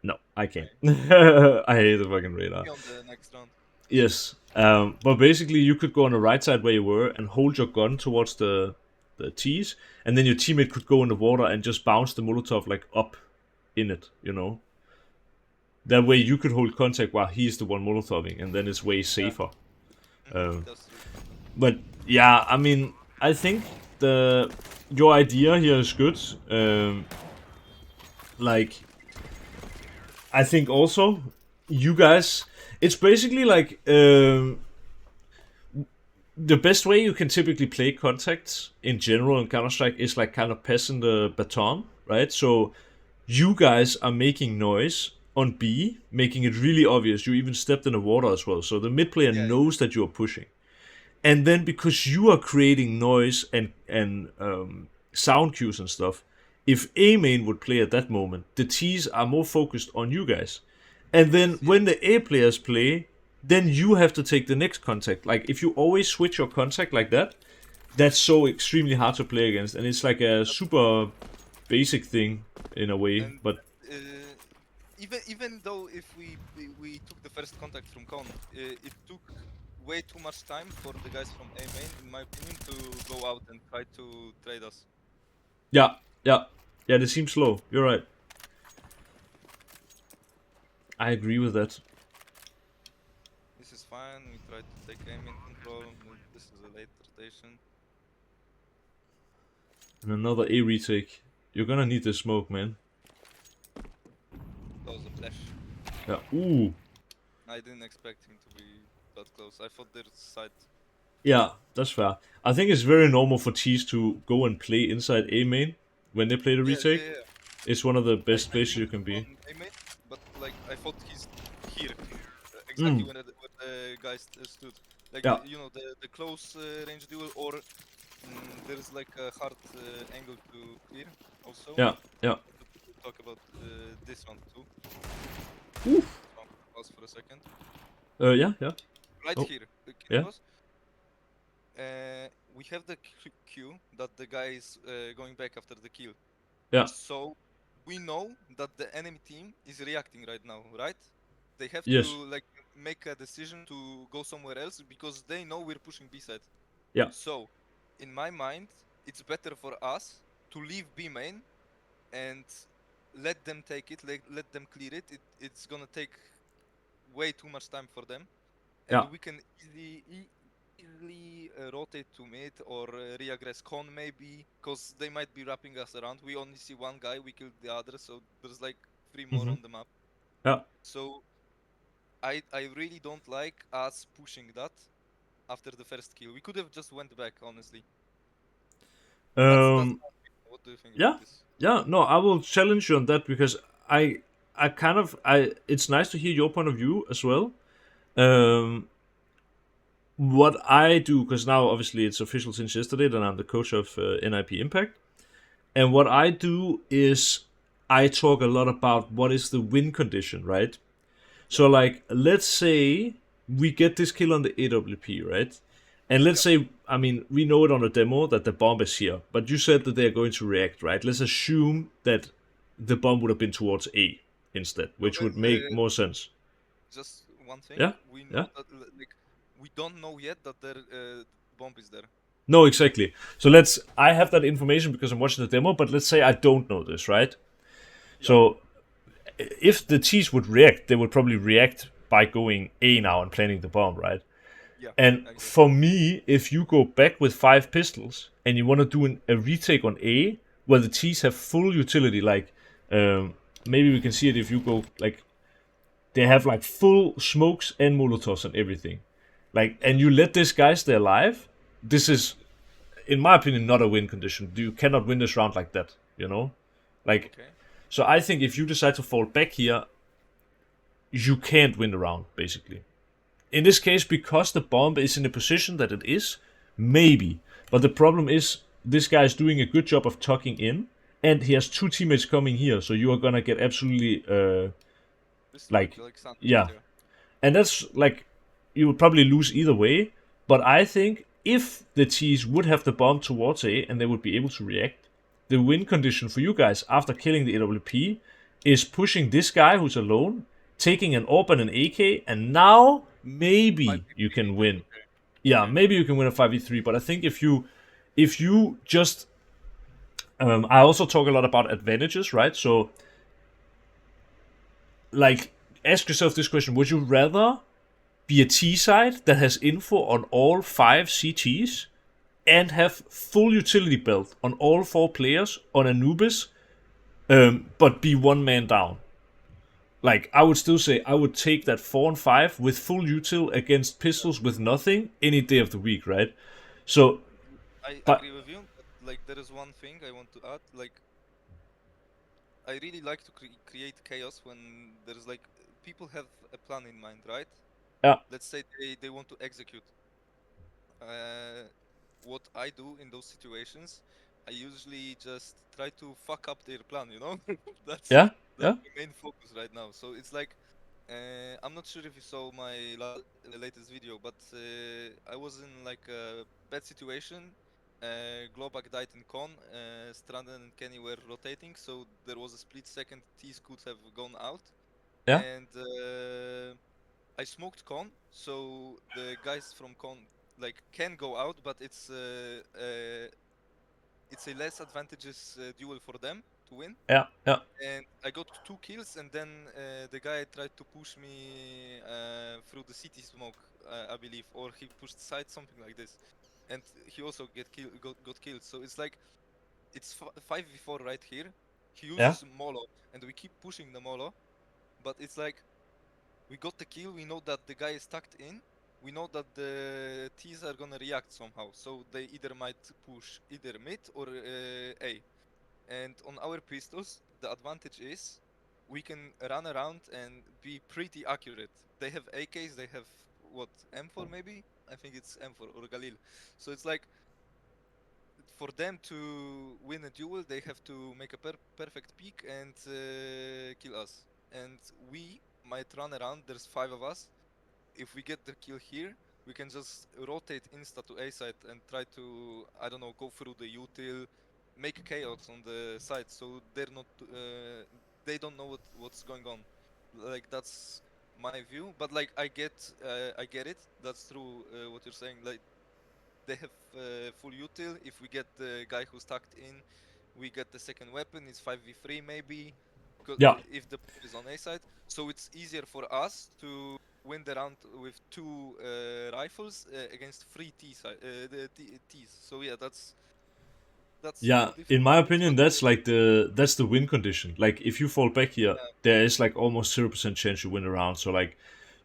No, I can't. Okay. I hate the fucking radar. Maybe on the next round. Yes, but basically you could go on the right side where you were and hold your gun towards the T's, and then your teammate could go in the water and just bounce the Molotov like up in it, you know. That way you could hold contact while he's the one Molotoving, and then it's way Yeah. safer. Um, That's true. but yeah, I mean, I think the your idea here is good. Like, I think also you guys, it's basically like the best way you can typically play contact in general in Counter Strike is like kind of passing the baton, right? So you guys are making noise on B, making it really obvious. You even stepped in the water as well, so the mid player Yeah. knows that you are pushing. And then because you are creating noise and sound cues and stuff, if A main would play at that moment, the T's are more focused on you guys. And then Yes. Yeah. when the A players play, then you have to take the next contact. Like if you always switch your contact like that, that's so extremely hard to play against, and it's like a That's super basic thing in a way. and But uh, even though if we took the first contact from con, it took way too much time for the guys from A main, in my opinion, to go out and try to trade us. yeah, yeah, yeah, they seem slow. You're right. I agree with that. This is fine. We tried to take A main control. This is a late rotation. And another A retake. You're gonna need the smoke, man. That was a flash. Yeah. Ooh. I didn't expect him to be that close. I thought there's side. Yeah, that's fair. I think it's very normal for T's to go and play inside A main when they play the Yeah, retake. yeah, yeah. It's one of the best I places knew you he can was be. on A main, but like I thought he's here, exactly Mm. where the guy stood. Like Yeah, the close range duel, or there's like a hard angle to clear. Also, yeah, yeah. we'll talk about this one too. Oof. So, pause for a second. Yeah, yeah. Right Oh, here, can you yeah. pause? We have the cue that the guy is going back after the kill. Yeah. So we know that the enemy team is reacting right now, right? They have to Yes. like make a decision to go somewhere else because they know we're pushing B side. Yeah. So in my mind, it's better for us to leave B main and let them take it, let them clear it. It's gonna take way too much time for them, and Yeah. we can easily rotate to mid or reaggress con maybe, because they might be wrapping us around. We only see one guy, we killed the other, so there's like 3 more Mm-hmm. on the map. Yeah. So I really don't like us pushing that after the first kill. We could have just went back, honestly. That's Um. my opinion. What do you think Yeah. about this? Yeah. No, I will challenge you on that because I kind of I. It's nice to hear your point of view as well. Um. What I do, because now obviously it's official since yesterday that I'm the coach of NIP Impact. And what I do is I talk a lot about what is the win condition, right? Yeah, So, like, let's say we get this kill on the AWP, right? And let's yeah, say, I mean, we know it on the demo that the bomb is here, but you said that they're going to react, right? Let's assume that the bomb would have been towards A instead, which okay. would make more sense. Just one thing. Yeah? We Yeah? know that like we don't know yet that their bomb is there. No, exactly. So I have that information because I'm watching the demo, but let's say I don't know this, right? Yeah, So if the T's would react, they would probably react by going A now and planting the bomb, right? yeah, And exactly. for me, if you go back with 5 pistols and you want to do a retake on A, where the T's have full utility, like maybe we can see it if you go like they have like full smokes and molotovs and everything, like, and Yes. you let this guy stay alive. This is, in my opinion, not a win condition. You cannot win this round like that, you know, like. Okay. So I think if you decide to fall back here, you can't win the round basically. In this case, because the bomb is in the position that it is, maybe. But the problem is this guy is doing a good job of tucking in, and he has two teammates coming here, so you are gonna get absolutely Destroyed, like, like sandwiched. yeah. Yeah. And that's like, you would probably lose either way. But I think if the T's would have the bomb towards A and they would be able to react, the win condition for you guys after killing the AWP is pushing this guy who's alone, taking an AWP and an AK, and now maybe you 5v3. can win. Okay. Yeah, Okay. maybe you can win a 5v3, but I think if you just I also talk a lot about advantages, right? So like, ask yourself this question: would you rather be a T side that has info on all 5 CTs and have full utility belt on all 4 players on Anubis, but be one man down? Like, I would still say I would take that 4 and 5 with full util against pistols with nothing any day of the week, right? So, I but agree with you, but like there is one thing I want to add. Like I really like to create chaos when there's like people have a plan in mind, right? yeah, Let's say they want to execute. Uh, what I do in those situations, I usually just try to fuck up their plan. You know, that's yeah, that's yeah, the main focus right now. So it's like I'm not sure if you saw my latest video, but I was in like a bad situation. Globak died in con, Stranden and Kenny were rotating, so there was a split second T's could have gone out, yeah, and I smoked con, so the guys from con like can go out, but it's a less advantageous duel for them to win. yeah, yeah, And I got 2 kills, and then the guy tried to push me through the city smoke, I believe, or he pushed side, something like this, and he also got killed. So it's like it's 5v4 right here. He yeah, uses Molo, and we keep pushing the Molo, but it's like we got the kill. We know that the guy is tucked in. We know that the T's are gonna react somehow, so they either might push either mid or A. And on our pistols, the advantage is we can run around and be pretty accurate. They have AKs, they have what, M4 maybe? I think it's M4 or Galil. So it's like for them to win a duel, they have to make a perfect peek and kill us. And we might run around, there's 5 of us. If we get the kill here, we can just rotate insta to A side and try to, I don't know, go through the util, make chaos on the side, so they're not, they don't know what's going on. Like that's my view, but like I get it. That's true. What you're saying, like they have full util. If we get the guy who's tucked in, we get the second weapon. It's 5v3 maybe, yeah, if the bomb is on A side. So it's easier for us to win the round with 2 rifles against 3 T side, T's. So yeah, that's yeah. In difficult. my It's opinion, not that's always like that's the win condition. Like, if you fall back here, there is like almost 0% chance you win a round. So like,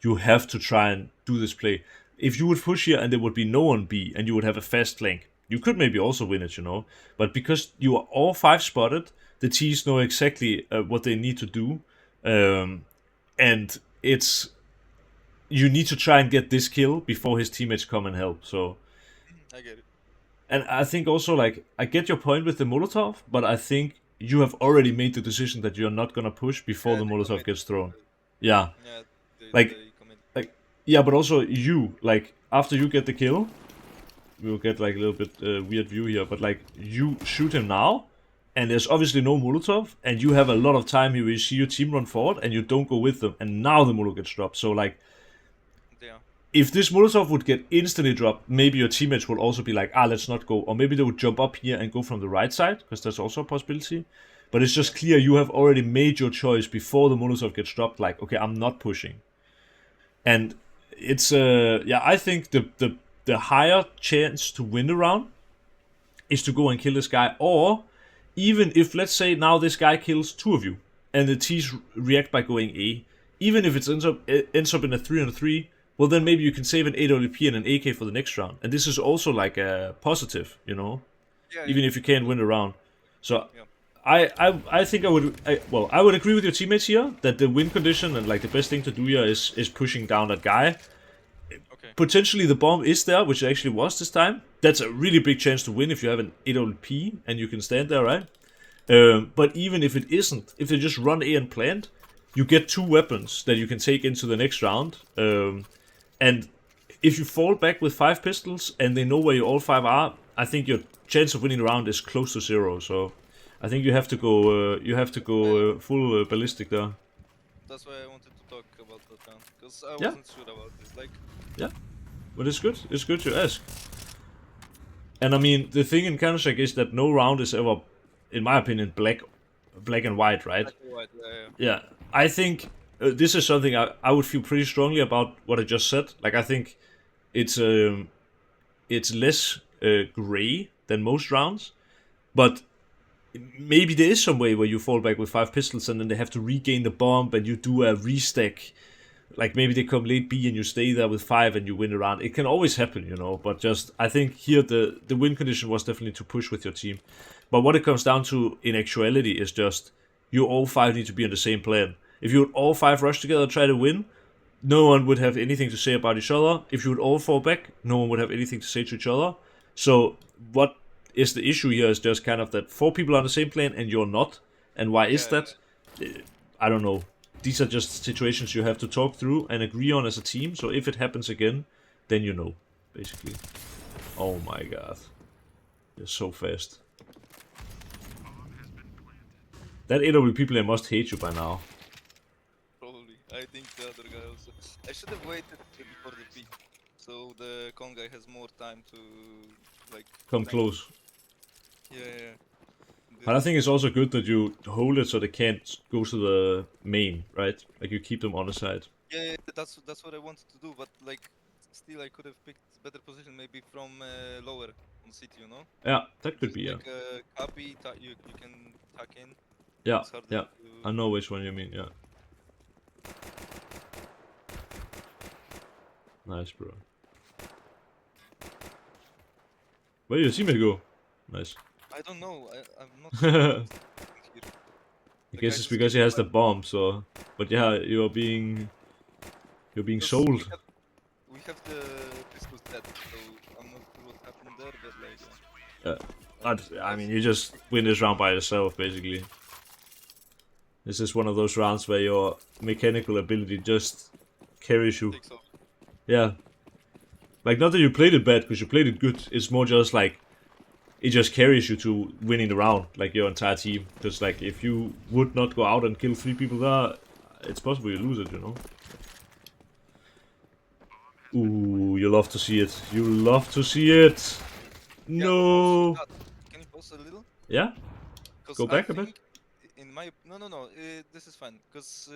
you have to try and do this play. If you would push here and there would be no one B and you would have a fast flank, you could maybe also win it, you know. But because you are all 5 spotted, the T's know exactly what they need to do, and it's, you need to try and get this kill before his teammates come and help. So, I get it. and I think also, like, I get your point with the Molotov, but I think you have already made the decision that you're not gonna push before Yeah, the they Molotov committed gets to thrown. Yeah, yeah, they like, they committed. like, yeah, but also you, like, after you get the kill, we'll get like a little bit weird view here, but like, you shoot him now, and there's obviously no Molotov, and you have a lot of time here where you see your team run forward, and you don't go with them, and now the Molotov gets dropped. So like, Yeah. if this Molotov would get instantly dropped, maybe your teammates would also be like, let's not go. Or maybe they would jump up here and go from the right side, because that's also a possibility. But it's just clear you have already made your choice before the Molotov gets dropped, like, okay, I'm not pushing. And it's, I think the higher chance to win the round is to go and kill this guy. Or even if, let's say, now this guy kills 2 of you, and the T's react by going A, even if it ends up in a 3-on-3, well, then maybe you can save an AWP and an AK for the next round. And this is also like a positive, you know? Even if you can't win the round. So I think I would agree with your teammates here that the win condition and like the best thing to do here is pushing down that guy. Okay. Potentially the bomb is there, which it actually was this time. That's a really big chance to win if you have an AWP and you can stand there, right? But even if it isn't, if they just run A and plant, you get 2 weapons that you can take into the next round. And if you fall back with 5 pistols and they know where you all 5 are, I think your chance of winning the round is close to 0. So I think you have to go full ballistic there. That's why I wanted to talk about that round, because I wasn't sure about this. Like, but it's good. It's good to ask. And I mean, the thing in Counter-Strike is that no round is ever, in my opinion, black and white, right? black and white, Yeah, I think this is something I would feel pretty strongly about what I just said. Like, I think it's less gray than most rounds, but maybe there is some way where you fall back with 5 pistols and then they have to regain the bomb and you do a restack. Like, maybe they come late B and you stay there with 5 and you win the round. It can always happen, you know, but just, I think here the win condition was definitely to push with your team. But what it comes down to in actuality is just, you all 5 need to be on the same plan. If you would all 5 rush together and try to win, no one would have anything to say about each other. If you would all fall back, no one would have anything to say to each other. So what is the issue here is just kind of that 4 people are on the same plan and you're not. And why is that? I don't know. These are just situations you have to talk through and agree on as a team. So if it happens again, then you know, basically. Oh my god. You're so fast. That AWP player must hate you by now. Probably. I think the other guy also. I should have waited before the peak, so the con guy has more time to, like, Come close. Yeah. But I think it's also good that you hold it so they can't go to the main, right? Like, you keep them on the side. Yeah, that's what I wanted to do, but like, still I could have picked better position, maybe from lower on city, you know? Yeah, that could be, yeah. Like copy, you can tuck in. Yeah, yeah. I know which one you mean, yeah. Nice, bro. Where did your teammate go? Nice. I don't know. I'm not sure. I guess it's because he has the bomb, so... But yeah, you're being sold. We have the pistol set, so I'm not sure what happened there, but like... But, I mean, you just win this round by yourself, basically. This is one of those rounds where your mechanical ability just carries you. Yeah. Like, not that you played it bad, because you played it good. It's more just like, it just carries you to winning the round, like your entire team. Just like, if you would not go out and kill 3 people there, it's possible you lose it, you know? Ooh, you love to see it. You love to see it. Yeah, No. Can you pause a little? Yeah? Go back a bit? In my... No. This is fine. Because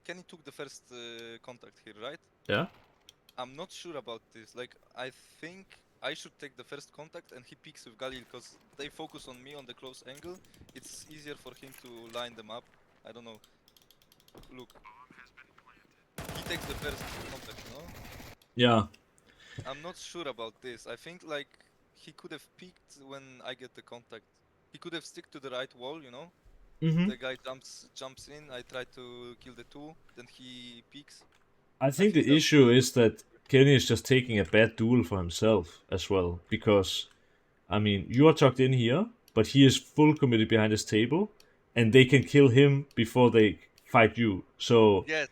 Kenny took the first contact here, right? Yeah? I'm not sure about this. Like, I think I should take the first contact and he peeks with Galil because they focus on me on the close angle. It's easier for him to line them up. I don't know. Look. He takes the first contact, you know? Yeah. I'm not sure about this. I think, like, he could have peeked when I get the contact. He could have stick to the right wall, you know? Mm-hmm. The guy jumps in, I try to kill the 2, then he peeks. I think the issue is that Kenny is just taking a bad duel for himself as well. Because, I mean, you are tucked in here, but he is full committed behind his table. And they can kill him before they fight you. So, Yes.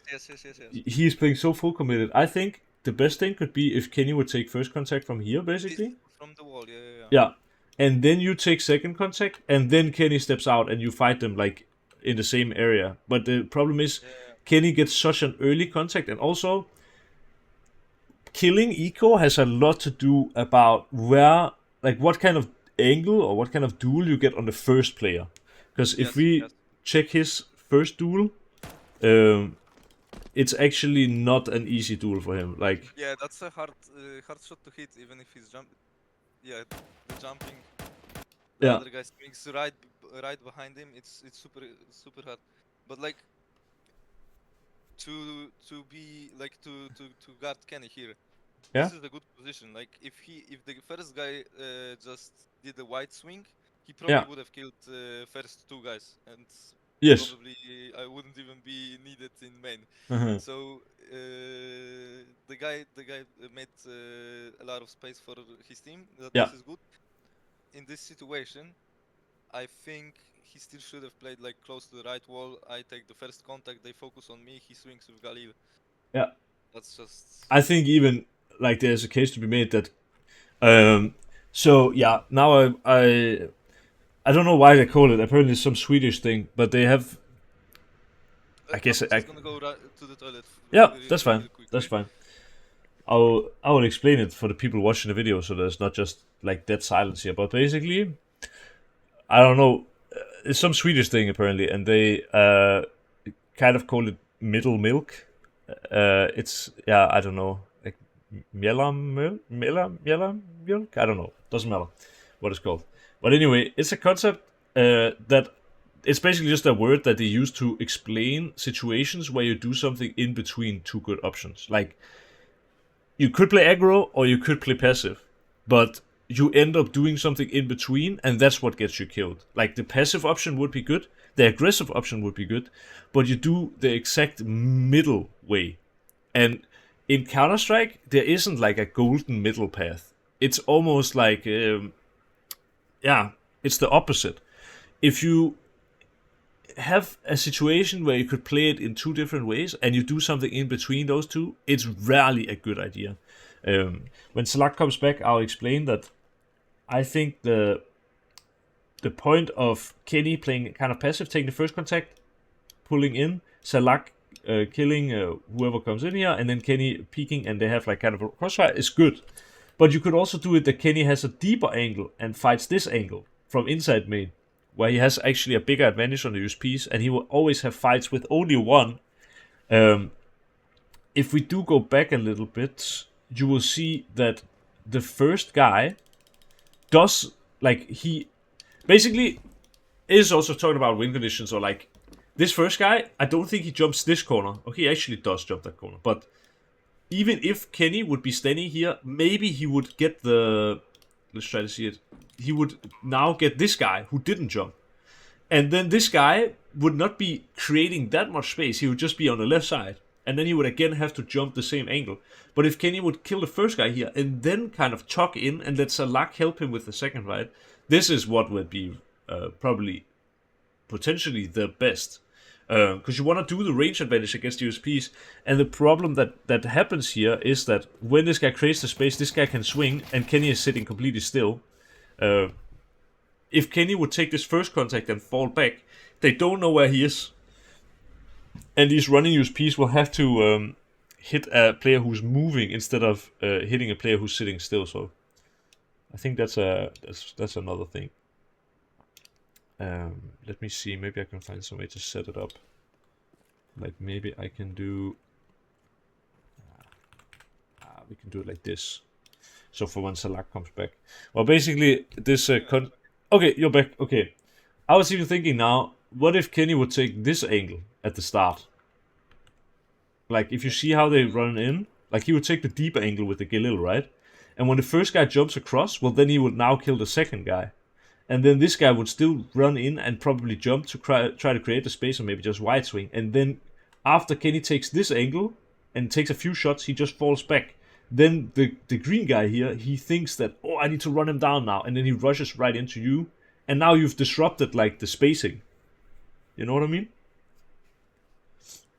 He's playing so full committed. I think the best thing could be if Kenny would take first contact from here, basically. From the wall, yeah. Yeah. And then you take second contact, and then Kenny steps out and you fight them, like, in the same area. But the problem is, Kenny gets such an early contact, and also, killing eco has a lot to do about where, like, what kind of angle or what kind of duel you get on the first player. Because if Yes, we yes. check his first duel, it's actually not an easy duel for him. Like, Yeah, that's a hard shot to hit, even if he's jump. Yeah, the jumping, the yeah, other guy swings right behind him. It's super hard. But like to be like to guard Kenny here, yeah, this is a good position. Like if the first guy just did a wide swing, he yeah, probably would have killed first two guys, and yes, probably I wouldn't even be needed in main. uh-huh. So the guy made a lot of space for his team. Yeah, This is good. In this situation, I think he still should have played like close to the right wall. I take the first contact. They focus on me. He swings with Galil. yeah. That's just I think even like there's a case to be made that. Um, so yeah, now I don't know why they call it. Apparently, it's some Swedish thing, but they have. I guess I'm just gonna go to the toilet yeah, real, that's fine. real quick, That's okay? fine. I will explain it for the people watching the video, so there's not just like dead silence here. But basically, I don't know. It's some Swedish thing apparently, and they kind of call it middle milk. It's yeah, I don't know, like milk. I don't know. Doesn't matter what it's called. But anyway, it's a concept that it's basically just a word that they use to explain situations where you do something in between two good options. Like you could play aggro or you could play passive, but you end up doing something in between, and that's what gets you killed. Like the passive option would be good, the aggressive option would be good, but you do the exact middle way. And in Counter Strike, there isn't like a golden middle path. It's almost like, yeah, it's the opposite. If you have a situation where you could play it in two different ways and you do something in between those two, it's rarely a good idea. When Salak comes back, I'll explain that I think the point of Kenny playing kind of passive, taking the first contact, pulling in, Salak killing whoever comes in here, and then Kenny peeking, and they have like kind of a crossfire is good. But you could also do it that Kenny has a deeper angle and fights this angle from inside main, where he has actually a bigger advantage on the USPs, and he will always have fights with only one. Um, if we do go back a little bit, you will see that the first guy does, like, he basically is also talking about win conditions, or like this first guy, I don't think he jumps this corner. Okay, he actually does jump that corner, but even if Kenny would be standing here, maybe he would get the. Let's try to see it. He would now get this guy who didn't jump. And then this guy would not be creating that much space. He would just be on the left side. And then he would again have to jump the same angle. But if Kenny would kill the first guy here and then kind of tuck in and let Salak help him with the second fight, this is what would be probably potentially the best. Because you want to do the range advantage against USPs, and the problem that happens here is that when this guy creates the space, this guy can swing, and Kenny is sitting completely still. If Kenny would take this first contact and fall back, they don't know where he is, and these running USPs will have to hit a player who's moving instead of hitting a player who's sitting still. So I think that's another thing. Let me see. Maybe I can find some way to set it up. Like maybe I can do. We can do it like this. So for when Salak comes back. Well, basically this. Okay, you're back. Okay, I was even thinking now. What if Kenny would take this angle at the start? Like if you see how they run in, like he would take the deeper angle with the Galil, right? And when the first guy jumps across, well, then he would now kill the second guy. And then this guy would still run in and probably jump to try to create a space or maybe just wide swing. And then after Kenny takes this angle and takes a few shots, he just falls back. Then the green guy here, he thinks that, oh, I need to run him down now. And then he rushes right into you. And now you've disrupted like the spacing. You know what I mean?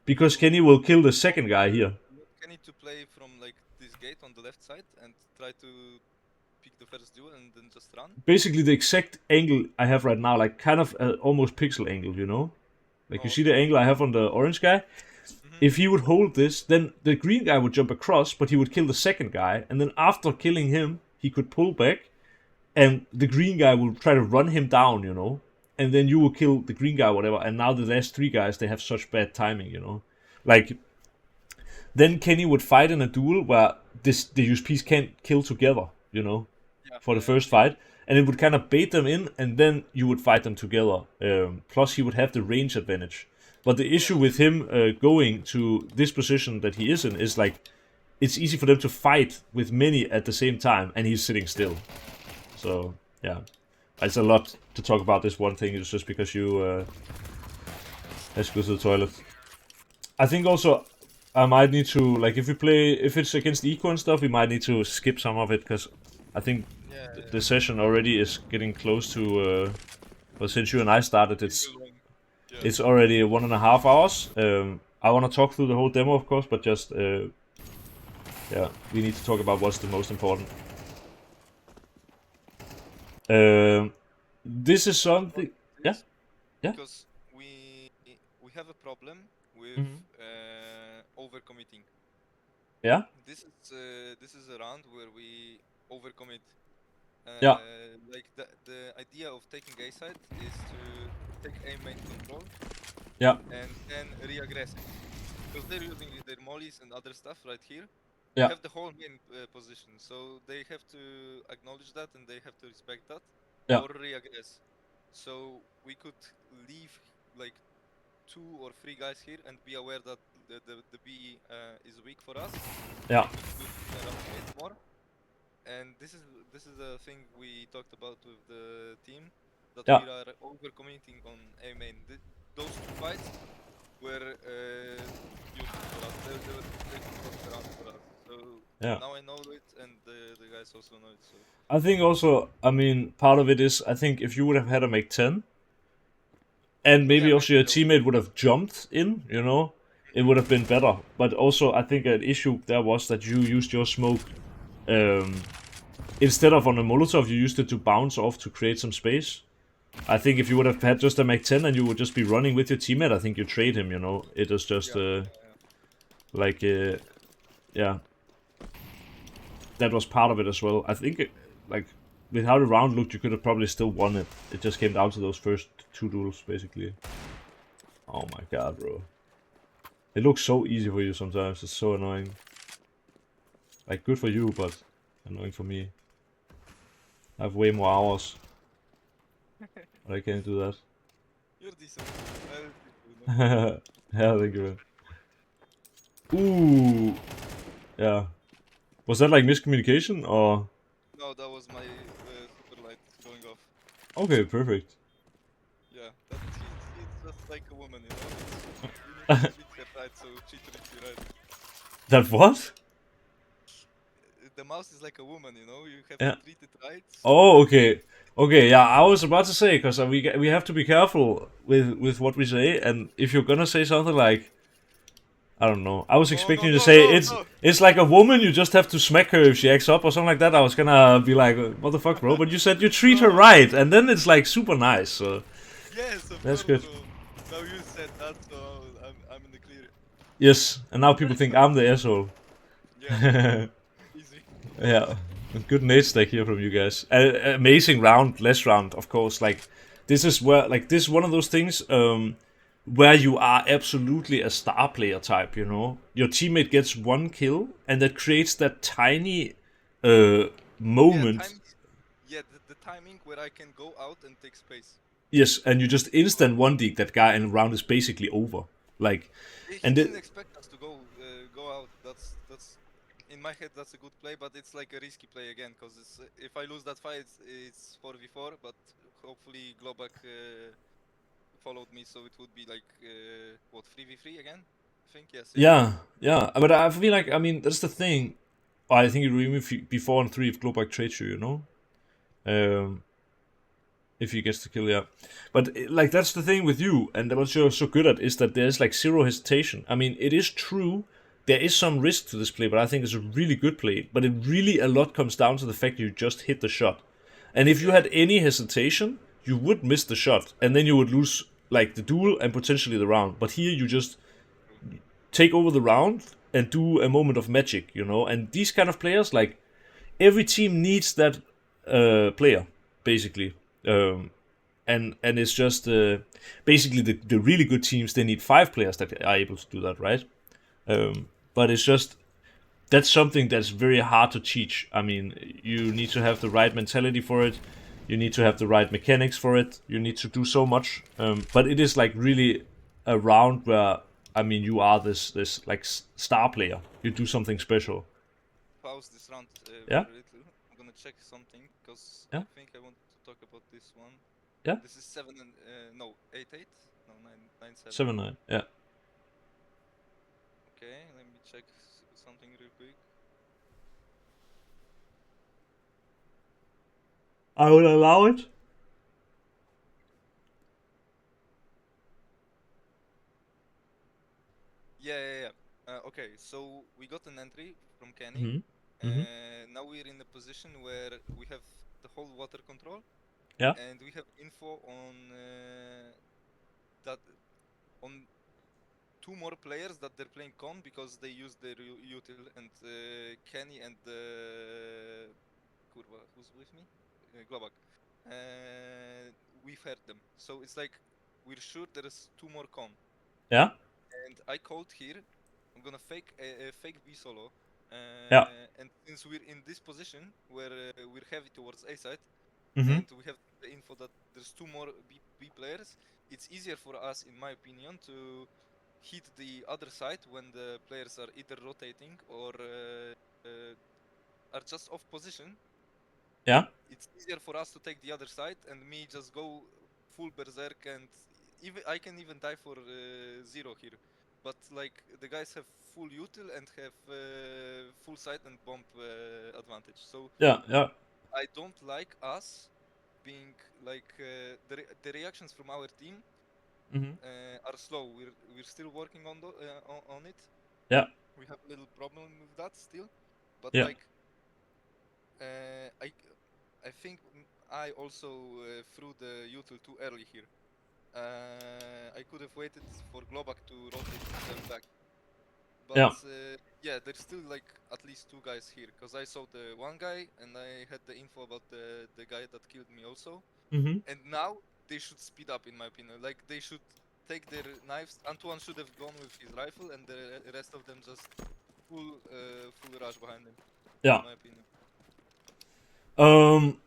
Because Kenny will kill the second guy here. Kenny to play from like this gate on the left side and try to pick the first duel and then just run. Basically the exact angle I have right now, like kind of almost pixel angle, you know? Like you see the angle I have on the orange guy? If he would hold this, then the green guy would jump across, but he would kill the second guy, and then after killing him, he could pull back, and the green guy will try to run him down, you know, and then you will kill the green guy, whatever. And now the last three guys, they have such bad timing, you know, like then Kenny would fight in a duel where the USPs can't kill together, you know, for the first fight, and it would kind of bait them in, and then you would fight them together. Plus, he would have the range advantage. But the issue with him going to this position that he is in is like it's easy for them to fight with many at the same time, and he's sitting still. So yeah, it's a lot to talk about this one thing. It's just because you let's go to the toilet. I think also I might need to, like, if it's against Eco and stuff, we might need to skip some of it, because I think the session already is getting close to, well, since you and I started, it's already 1.5 hours. I want to talk through the whole demo, of course, but just, yeah, we need to talk about what's the most important. This is something, yeah? Because we have a problem with overcommitting. Yeah. This is a round where we overcommit. Yeah. Like the idea of taking A side is to take A main control. Yeah. And then re-aggress it. Because they're using their mollies and other stuff right here. Yeah. They have the whole main position, so they have to acknowledge that and they have to respect that. Yeah. Or re-aggress. So we could leave like 2 or 3 guys here and be aware that the B is weak for us. Yeah. More. And this is the thing we talked about with the team, that we are overcommitting on A main. Those 2 fights were useful for us. They were taking around for us. So now I know it, and the guys also know it. So I think also, I mean, part of it is, I think if you would have had a make 10, and maybe also your teammate would have jumped in, you know, it would have been better. But also, I think an issue there was that you used your smoke, instead of on a Molotov, you used it to bounce off to create some space. I think if you would have had just a Mac 10 and you would just be running with your teammate, I think you trade him, you know. It was just, like, yeah. That was part of it as well. I think, like, with how the round looked, you could have probably still won it. It just came down to those first 2 duels, basically. Oh my god, bro. It looks so easy for you sometimes. It's so annoying. Like, good for you, but annoying for me. I have way more hours. But I can't do that. You're decent. Yeah, thank you, man. Ooh. Yeah. Was that like miscommunication, or? No, that was my super light going off. Okay, perfect. Yeah, he's just like a woman, you know? You need to treat her right, so she treats you right. That what? The mouse is like a woman, you know? You have to treat it right. So oh, okay. Okay, yeah, I was about to say, because we have to be careful with what we say, and if you're gonna say something like, I don't know, I was expecting you to say it's like a woman, you just have to smack her if she acts up or something like that. I was gonna be like, what the fuck, bro? But you said you treat her right, and then it's like super nice, so yes, of that's course, good. Bro. Now you said that, so I'm in the clear. Yes, and now people think I'm the asshole. Yeah, easy. Yeah, good nade stack here from you guys. Amazing round, last round, of course. Like, this is where, like, this is one of those things where you are absolutely a star player type, you know? Your teammate gets 1 kill, and that creates that tiny moment. Yeah, the timing where I can go out and take space. Yes, and you just instant 1-dig that guy, and the round is basically over. Like, he and didn't expect us to go out. That's in my head, that's a good play, but it's like a risky play again, because if I lose that fight, it's 4v4, but hopefully Globak followed me, so it would be like, what, 3v3 again? I think, yes. Yeah, but I feel like, I mean, that's the thing. I think it would even be 4-3 if Globak trades you, you know? If he gets the kill, yeah. But, like, that's the thing with you, and what you're so good at is that there's, like, zero hesitation. I mean, it is true, there is some risk to this play, but I think it's a really good play. But it really, a lot comes down to the fact you just hit the shot. And if you had any hesitation, you would miss the shot, and then you would lose, like, the duel and potentially the round. But here you just take over the round and do a moment of magic, you know. And these kind of players, like every team needs that player, basically. And it's just basically the really good teams, they need 5 players that are able to do that, right? But it's just that's something that's very hard to teach. I mean, you need to have the right mentality for it. You need to have the right mechanics for it. You need to do so much. But it is like really a round where, I mean, you are this like star player. You do something special. Pause this round Yeah, very little. I'm gonna check something because yeah, I think I want to talk about this one. yeah. This is 7 and no 8-8, no 9-7. 7-9. Yeah, Okay, let me check something real quick. I will allow it. Yeah. Okay, so we got an entry from Kenny. Mm-hmm. Mm-hmm. Now we're in a position where we have the whole water control, Yeah, and we have info on that on 2 more players that they're playing con because they use their util, and Kenny and kurwa, who's with me? Globak. We've heard them, so it's like we're sure there is 2 more con. yeah, And I called here. I'm gonna fake a fake B solo. yeah. And since we're in this position where we're heavy towards A side, Mm-hmm. and we have the info that there's 2 more B players, it's easier for us, in my opinion, to hit the other side when the players are either rotating or are just off position. Yeah, It's easier for us to take the other side and me just go full berserk, and even I can even die for 0 here. But like the guys have full util and have full sight and bomb advantage. So yeah, yeah. I don't like us being like the reactions from our team Mm-hmm. are slow. We're still working on on it. Yeah, We have a little problem with that still, but yeah, like uh, I I think I also threw the util too early here. I could have waited for Globak to rotate himself back. But yeah. yeah, there's still like at least 2 guys here, because I saw the one guy and I had the info about the guy that killed me also. Mm-hmm. And now they should speed up, in my opinion. Like they should take their knives. Antoine should have gone with his rifle, and the rest of them just full rush behind him, in Yeah. my opinion. Um,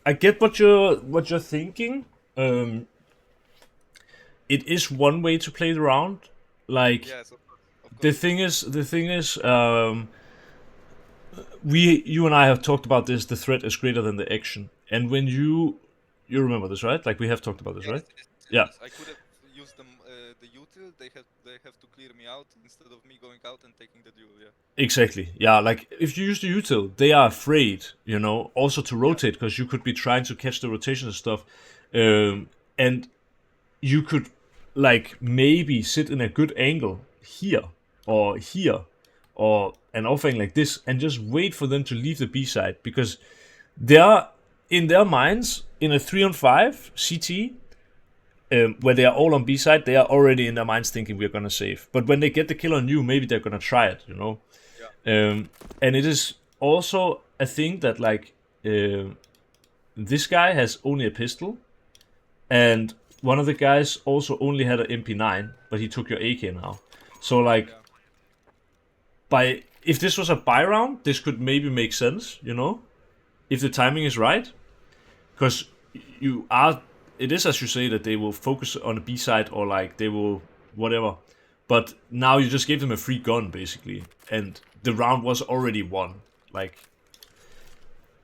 I get what you're thinking. Um, it is one way to play the round. Like Yes, of course, of the course. thing is, you and I have talked about this. The threat is greater than the action, and when you remember this, right? Like we have talked about this, Yes, right? yes, yes, Yeah, yes. I could have used them the util. They have to clear me out instead of me going out and taking the duel. Yeah. exactly. Yeah, like if you use the util, they are afraid, you know, also to Yeah. rotate because you could be trying to catch the rotation and stuff, and you could like maybe sit in a good angle here or here or an offering like this and just wait for them to leave the B side because they're in their minds in a 3-on-5 CT where they are all on B side, they are already in their minds thinking we're gonna save. But when they get the kill on you, maybe they're gonna try it, you know. Yeah. And it is also a thing that like this guy has only a pistol, and one of the guys also only had an MP9, but he took your AK now. So like, Yeah. by if this was a buy round, this could maybe make sense, you know, if the timing is right, because you are. It is as you say that they will focus on the B side or like they will whatever. But now you just gave them a free gun basically, and the round was already won. Like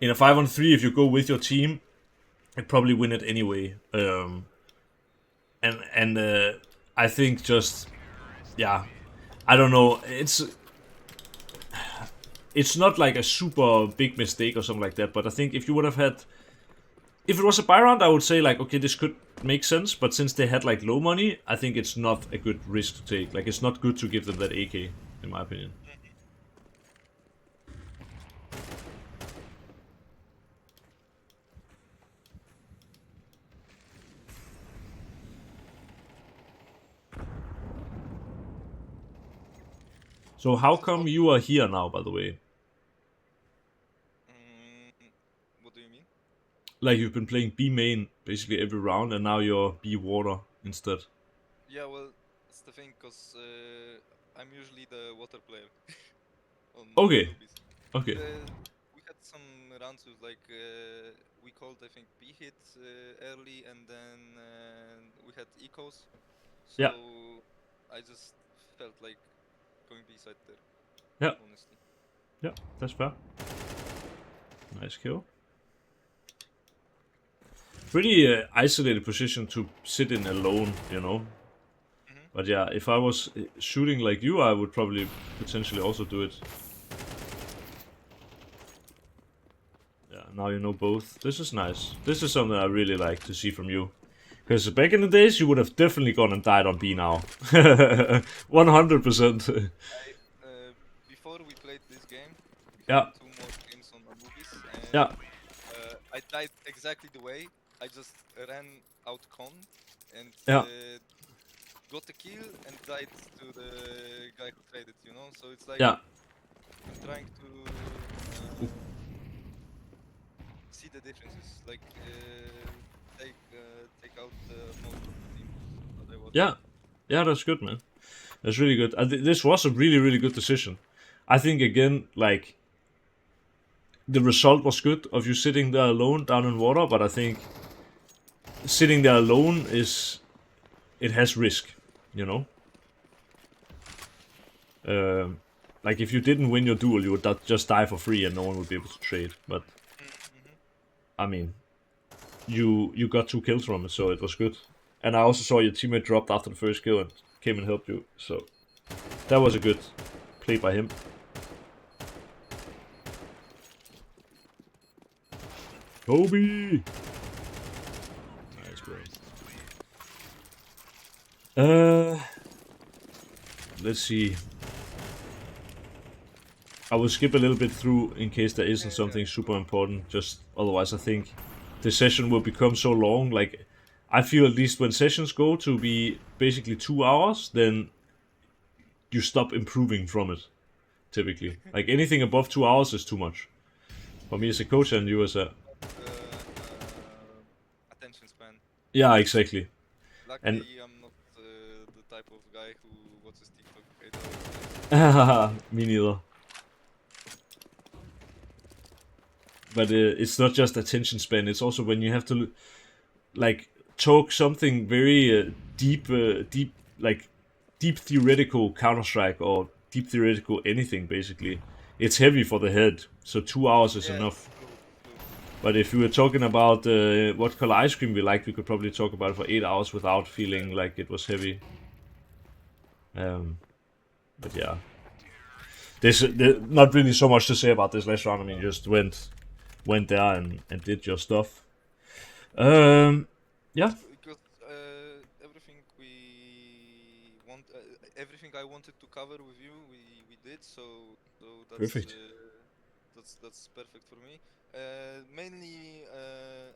in a 5-on-3, if you go with your team, you probably win it anyway. And I think just yeah, I don't know. It's not like a super big mistake or something like that. But I think if you would have had, if it was a buy round, I would say like okay, this could make sense. But since they had like low money, I think it's not a good risk to take. Like it's not good to give them that AK, in my opinion. So how come you are here now, by the way? What do you mean? Like you've been playing B main basically every round, and now you're B water instead. Yeah, well, that's the thing, cause I'm usually the water player on Okay. Anubis. Okay. We had some rounds with like we called I think B hit early, and then we had ecos. So Yeah. I just felt like going B side there. Yeah. Honestly. Yeah. That's fair. Nice kill. Pretty isolated position to sit in alone, you know. Mhm. But yeah, if I was shooting like you, I would probably potentially also do it. Yeah, now you know both. This is nice. This is something I really like to see from you. Because back in the days, you would have definitely gone and died on B now. 100%. Before we played this game, we had Yeah, 2 more games on Anubis, and yeah, I died exactly the way. I just ran out con and yeah, got the kill and died to the guy who traded, you know? So it's like yeah. I'm trying to see the differences, like take out the most of the team that I was. Yeah, yeah, that's good, man. That's really good. This was a really, really good decision. I think, again, like, the result was good of you sitting there alone down in water, but I think sitting there alone it has risk, you know? Like, if you didn't win your duel, you would just die for free and no one would be able to trade. But, Mm-hmm. I mean, you got 2 kills from it, so it was good. And I also saw your teammate dropped after the first kill and came and helped you, so that was a good play by him. Kobe! Nice, bro. Let's see. I will skip a little bit through in case there isn't something super important. Just otherwise, I think the session will become so long. Like, I feel at least when sessions go to be basically 2 hours, then you stop improving from it. Typically, like anything above 2 hours is too much for me as a coach and you as a. Attention span. Yeah, exactly. And Luckily, I'm not the type of guy who watches TikTok 8 hours. me neither. But it's not just attention span. It's also when you have to like talk something very deep, like deep theoretical Counter Strike or deep theoretical anything. Basically, it's heavy for the head. So 2 hours is Yeah, enough. true, true. But if we were talking about what color ice cream we liked, we could probably talk about it for 8 hours without feeling like it was heavy. But yeah, there's not really so much to say about this last round. I mean, just went there and did your stuff. Yeah, Because everything we want, everything I wanted to cover with you, we did. So perfect. that's perfect for me. Mainly,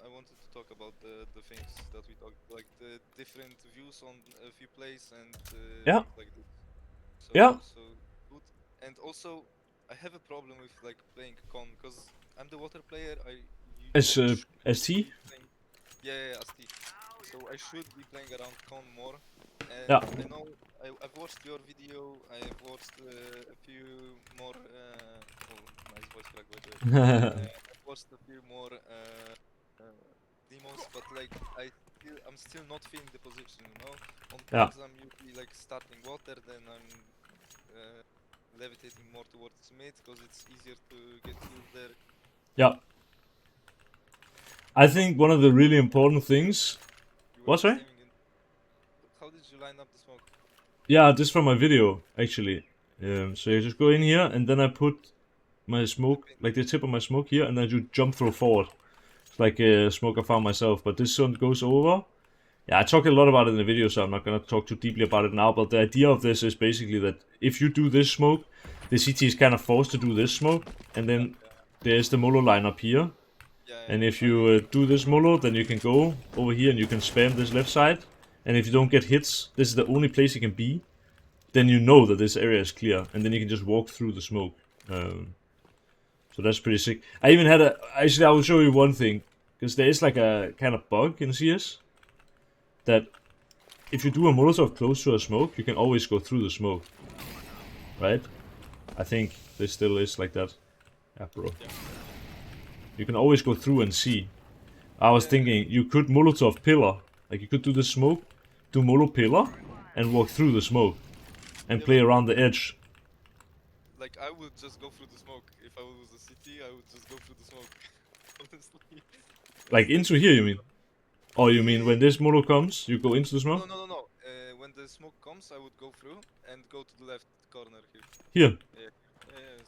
I wanted to talk about the things that we talked, like the different views on a few plays and Yeah, things like this. So yeah. so good. And also, I have a problem with like playing con because I'm the water player. As Should as T. be playing, yeah, as T. So I should be playing around con more. And Yeah. I know I've watched your video. I've watched a few more. Oh, nice voice crack by the way. I've watched a few more demos, but like I'm still not feeling the position. You know, on Yeah. cons I'm usually like starting water, then I'm levitating more towards mid because it's easier to get kills there. Yeah. I think one of the really important things. You were What's just right? aiming in. How did you line up the smoke? Yeah, this from my video actually. So you just go in here and then I put my smoke, like the tip of my smoke here, and then you jump throw forward. It's like a smoke I found myself, but this one goes over. Yeah, I talk a lot about it in the video, so I'm not gonna talk too deeply about it now. But the idea of this is basically that if you do this smoke, the CT is kind of forced to do this smoke, and Yeah, then there's the Molo line up here. And if you do this Molo, then you can go over here and you can spam this left side. And if you don't get hits, this is the only place you can be. then you know that this area is clear, and then you can just walk through the smoke. So that's pretty sick. I even had actually, I will show you one thing, because there is like a kind of bug in CS that if you do a Molotov close to a smoke, you can always go through the smoke, right? I think this still is like that. Yeah, bro. Yeah. You can always go through and see. I was thinking you could Molotov pillar, like you could do the smoke, do Molo pillar, and walk through the smoke, and play around the edge. Like, I would just go through the smoke. If I was a CT, I would just go through the smoke. Honestly. Like into here, you mean? Or you mean when this Molo comes, you go into the smoke? No. When the smoke comes, I would go through and go to the left corner here. Here?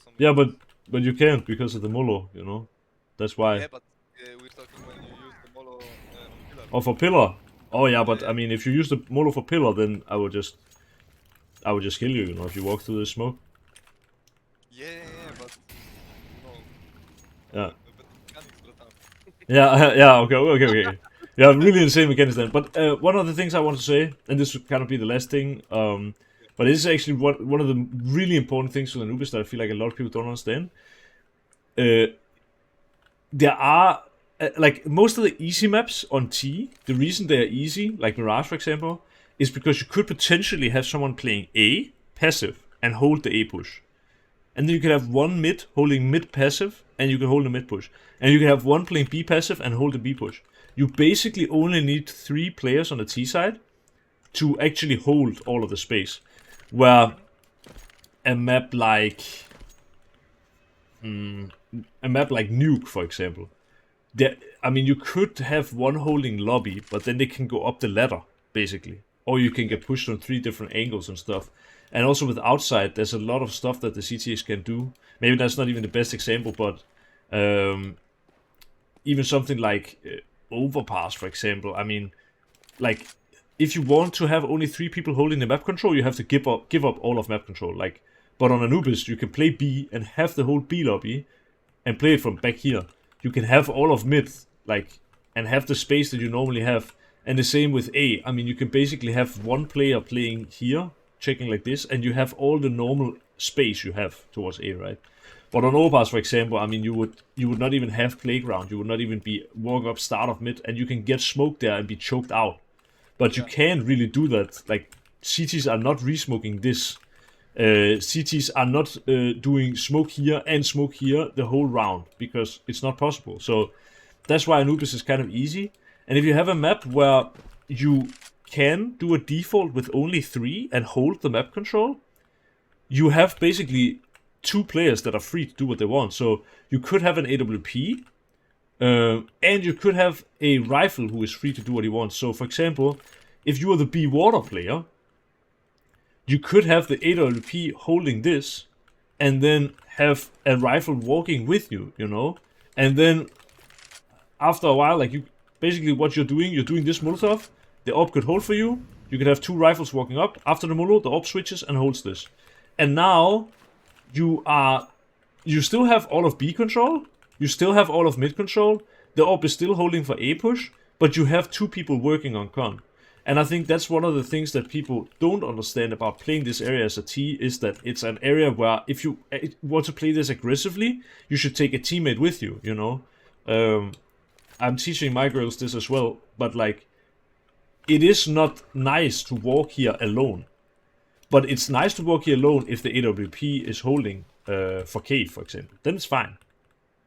Something Yeah, like but you can't because of the Molo, you know? That's why. yeah, but we're talking when you use the Molo on pillar. Oh, for pillar? Oh yeah, but I mean, if you use the Molo for pillar, then I would just kill you, you know, if you walk through the smoke. Yeah, but Yeah. but mechanics, bro. Yeah, okay. Yeah, really insane mechanics then. But one of the things I want to say, and this would kind of be the last thing, but this is actually one of the really important things with Anubis that I feel like a lot of people don't understand. There are, like, most of the easy maps on T, the reason they are easy, like Mirage for example, is because you could potentially have someone playing A, passive, and hold the A push. And then you could have one mid holding mid passive, and you can hold the mid push. And you can have one playing B passive and hold the B push. You basically only need 3 players on the T side to actually hold all of the space. Where a map like Nuke, for example, I mean, you could have one holding lobby, but then they can go up the ladder, basically. Or you can get pushed on 3 different angles and stuff. And also with outside, there's a lot of stuff that the CTs can do. Maybe that's not even the best example, but even something like overpass, for example. I mean, like, if you want to have only 3 people holding the map control, you have to give up all of map control. Like, but on Anubis, you can play B and have the whole B lobby and play it from back here. You can have all of mid, like, and have the space that you normally have. And the same with A. I mean, you can basically have one player playing here, checking like this, and you have all the normal space you have towards A, right? But on overpass, for example, I mean, you would not even have playground. You would not even be walk up start of mid, and you can get smoked there and be choked out. But you can't really do that. Like, CTs are not resmoking this. CTs are not doing smoke here and smoke here the whole round, because it's not possible. So that's why Anubis is kind of easy. And if you have a map where you can do a default with only 3 and hold the map control, you have basically 2 players that are free to do what they want. So you could have an AWP, and you could have a rifle who is free to do what he wants. So for example, if you are the B water player, you could have the AWP holding this, and then have a rifle walking with you, you know? And then after a while, like, you basically what you're doing this Molotov, the AWP could hold for you, you could have 2 rifles walking up, after the Molo, the AWP switches and holds this. And now, you still have all of B control, you still have all of mid control, the AWP is still holding for A push, but you have 2 people working on con. And I think that's one of the things that people don't understand about playing this area as a T, is that it's an area where if you want to play this aggressively, you should take a teammate with you, you know? I'm teaching my girls this as well, but like, it is not nice to walk here alone. But it's nice to walk here alone if the AWP is holding for cave, for example. Then it's fine.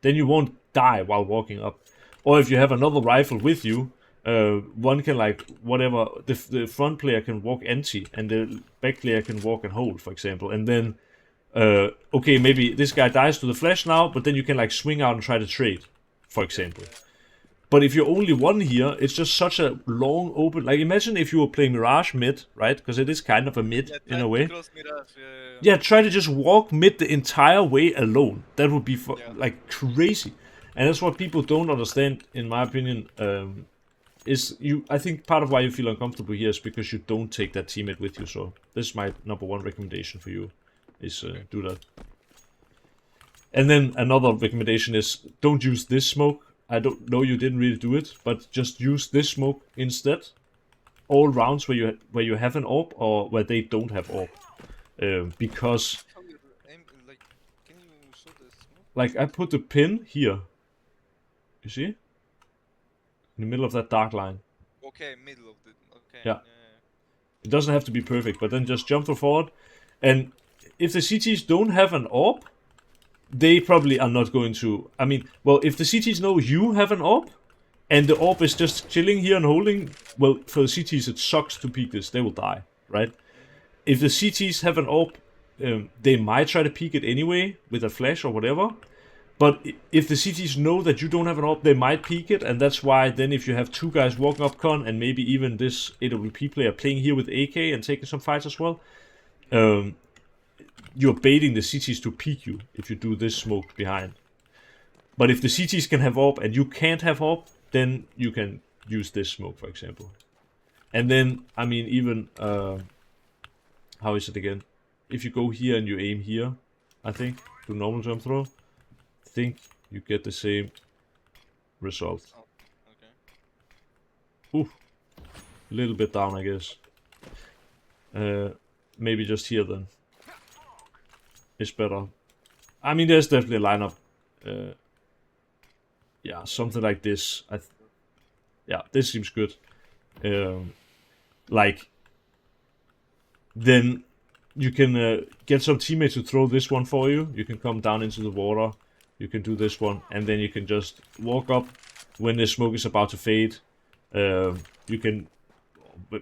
Then you won't die while walking up. Or if you have another rifle with you, one can, like, whatever, the front player can walk empty, and the back player can walk and hold, for example. And then, okay, maybe this guy dies to the flash now, but then you can, like, swing out and try to trade, for example. But if you're only one here, it's just such a long open... Like, imagine if you were playing Mirage mid, right? Because it is kind of a mid, in a way. Yeah, try to just walk mid the entire way alone. That would be, like, crazy. And that's what people don't understand, in my opinion, I think part of why you feel uncomfortable here is because you don't take that teammate with you. So this is my number 1 recommendation for you, is do that. And then another recommendation is, don't use this smoke. I don't know, you didn't really do it, but just use this smoke instead. All rounds where you have an AWP, or where they don't have AWP. because How you aim? Like, can you show the smoke? like I put the pin here. You see? In the middle of that dark line. Okay, middle of the. Okay. Yeah. It doesn't have to be perfect, but then just jump forward. And if the CTs don't have an AWP, they probably are not going to. I mean, well, if the CTs know you have an AWP, and the AWP is just chilling here and holding, well, for the CTs it sucks to peek this. They will die, right? If the CTs have an AWP, they might try to peek it anyway with a flash or whatever. But if the CTs know that you don't have an AWP, they might peek it, and that's why then if you have two guys walking up con, and maybe even this AWP player playing here with AK and taking some fights as well, you're baiting the CTs to peek you if you do this smoke behind. But if the CTs can have AWP and you can't have AWP, then you can use this smoke, for example. And then, I mean, even, how is it again? If you go here and you aim here, I think, do normal jump throw, I think you get the same result. Oh, okay. Ooh, a little bit down, I guess. Maybe just here then. It's better. I mean, there's definitely a lineup. Yeah, something like this. Yeah, this seems good. Like, then you can get some teammates to throw this one for you. You can come down into the water. You can do this one, and then you can just walk up when the smoke is about to fade. You can,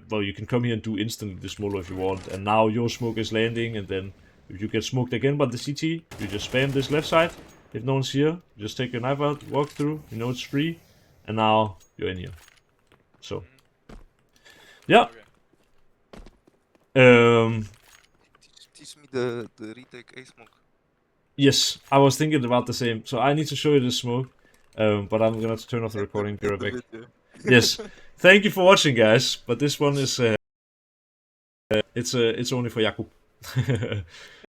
well, you can come here and do instantly the smoke if you want. And now your smoke is landing, and then if you get smoked again by the CT, you just spam this left side. If no one's here, you just take your knife out, walk through. You know it's free, and now you're in here. So, yeah. Teach me the retake A smoke. Yes, I was thinking about the same. So I need to show you the smoke, but I'm gonna have to turn off the recording. Be right back. Yes, thank you for watching, guys. But this one is it's only for Jakub.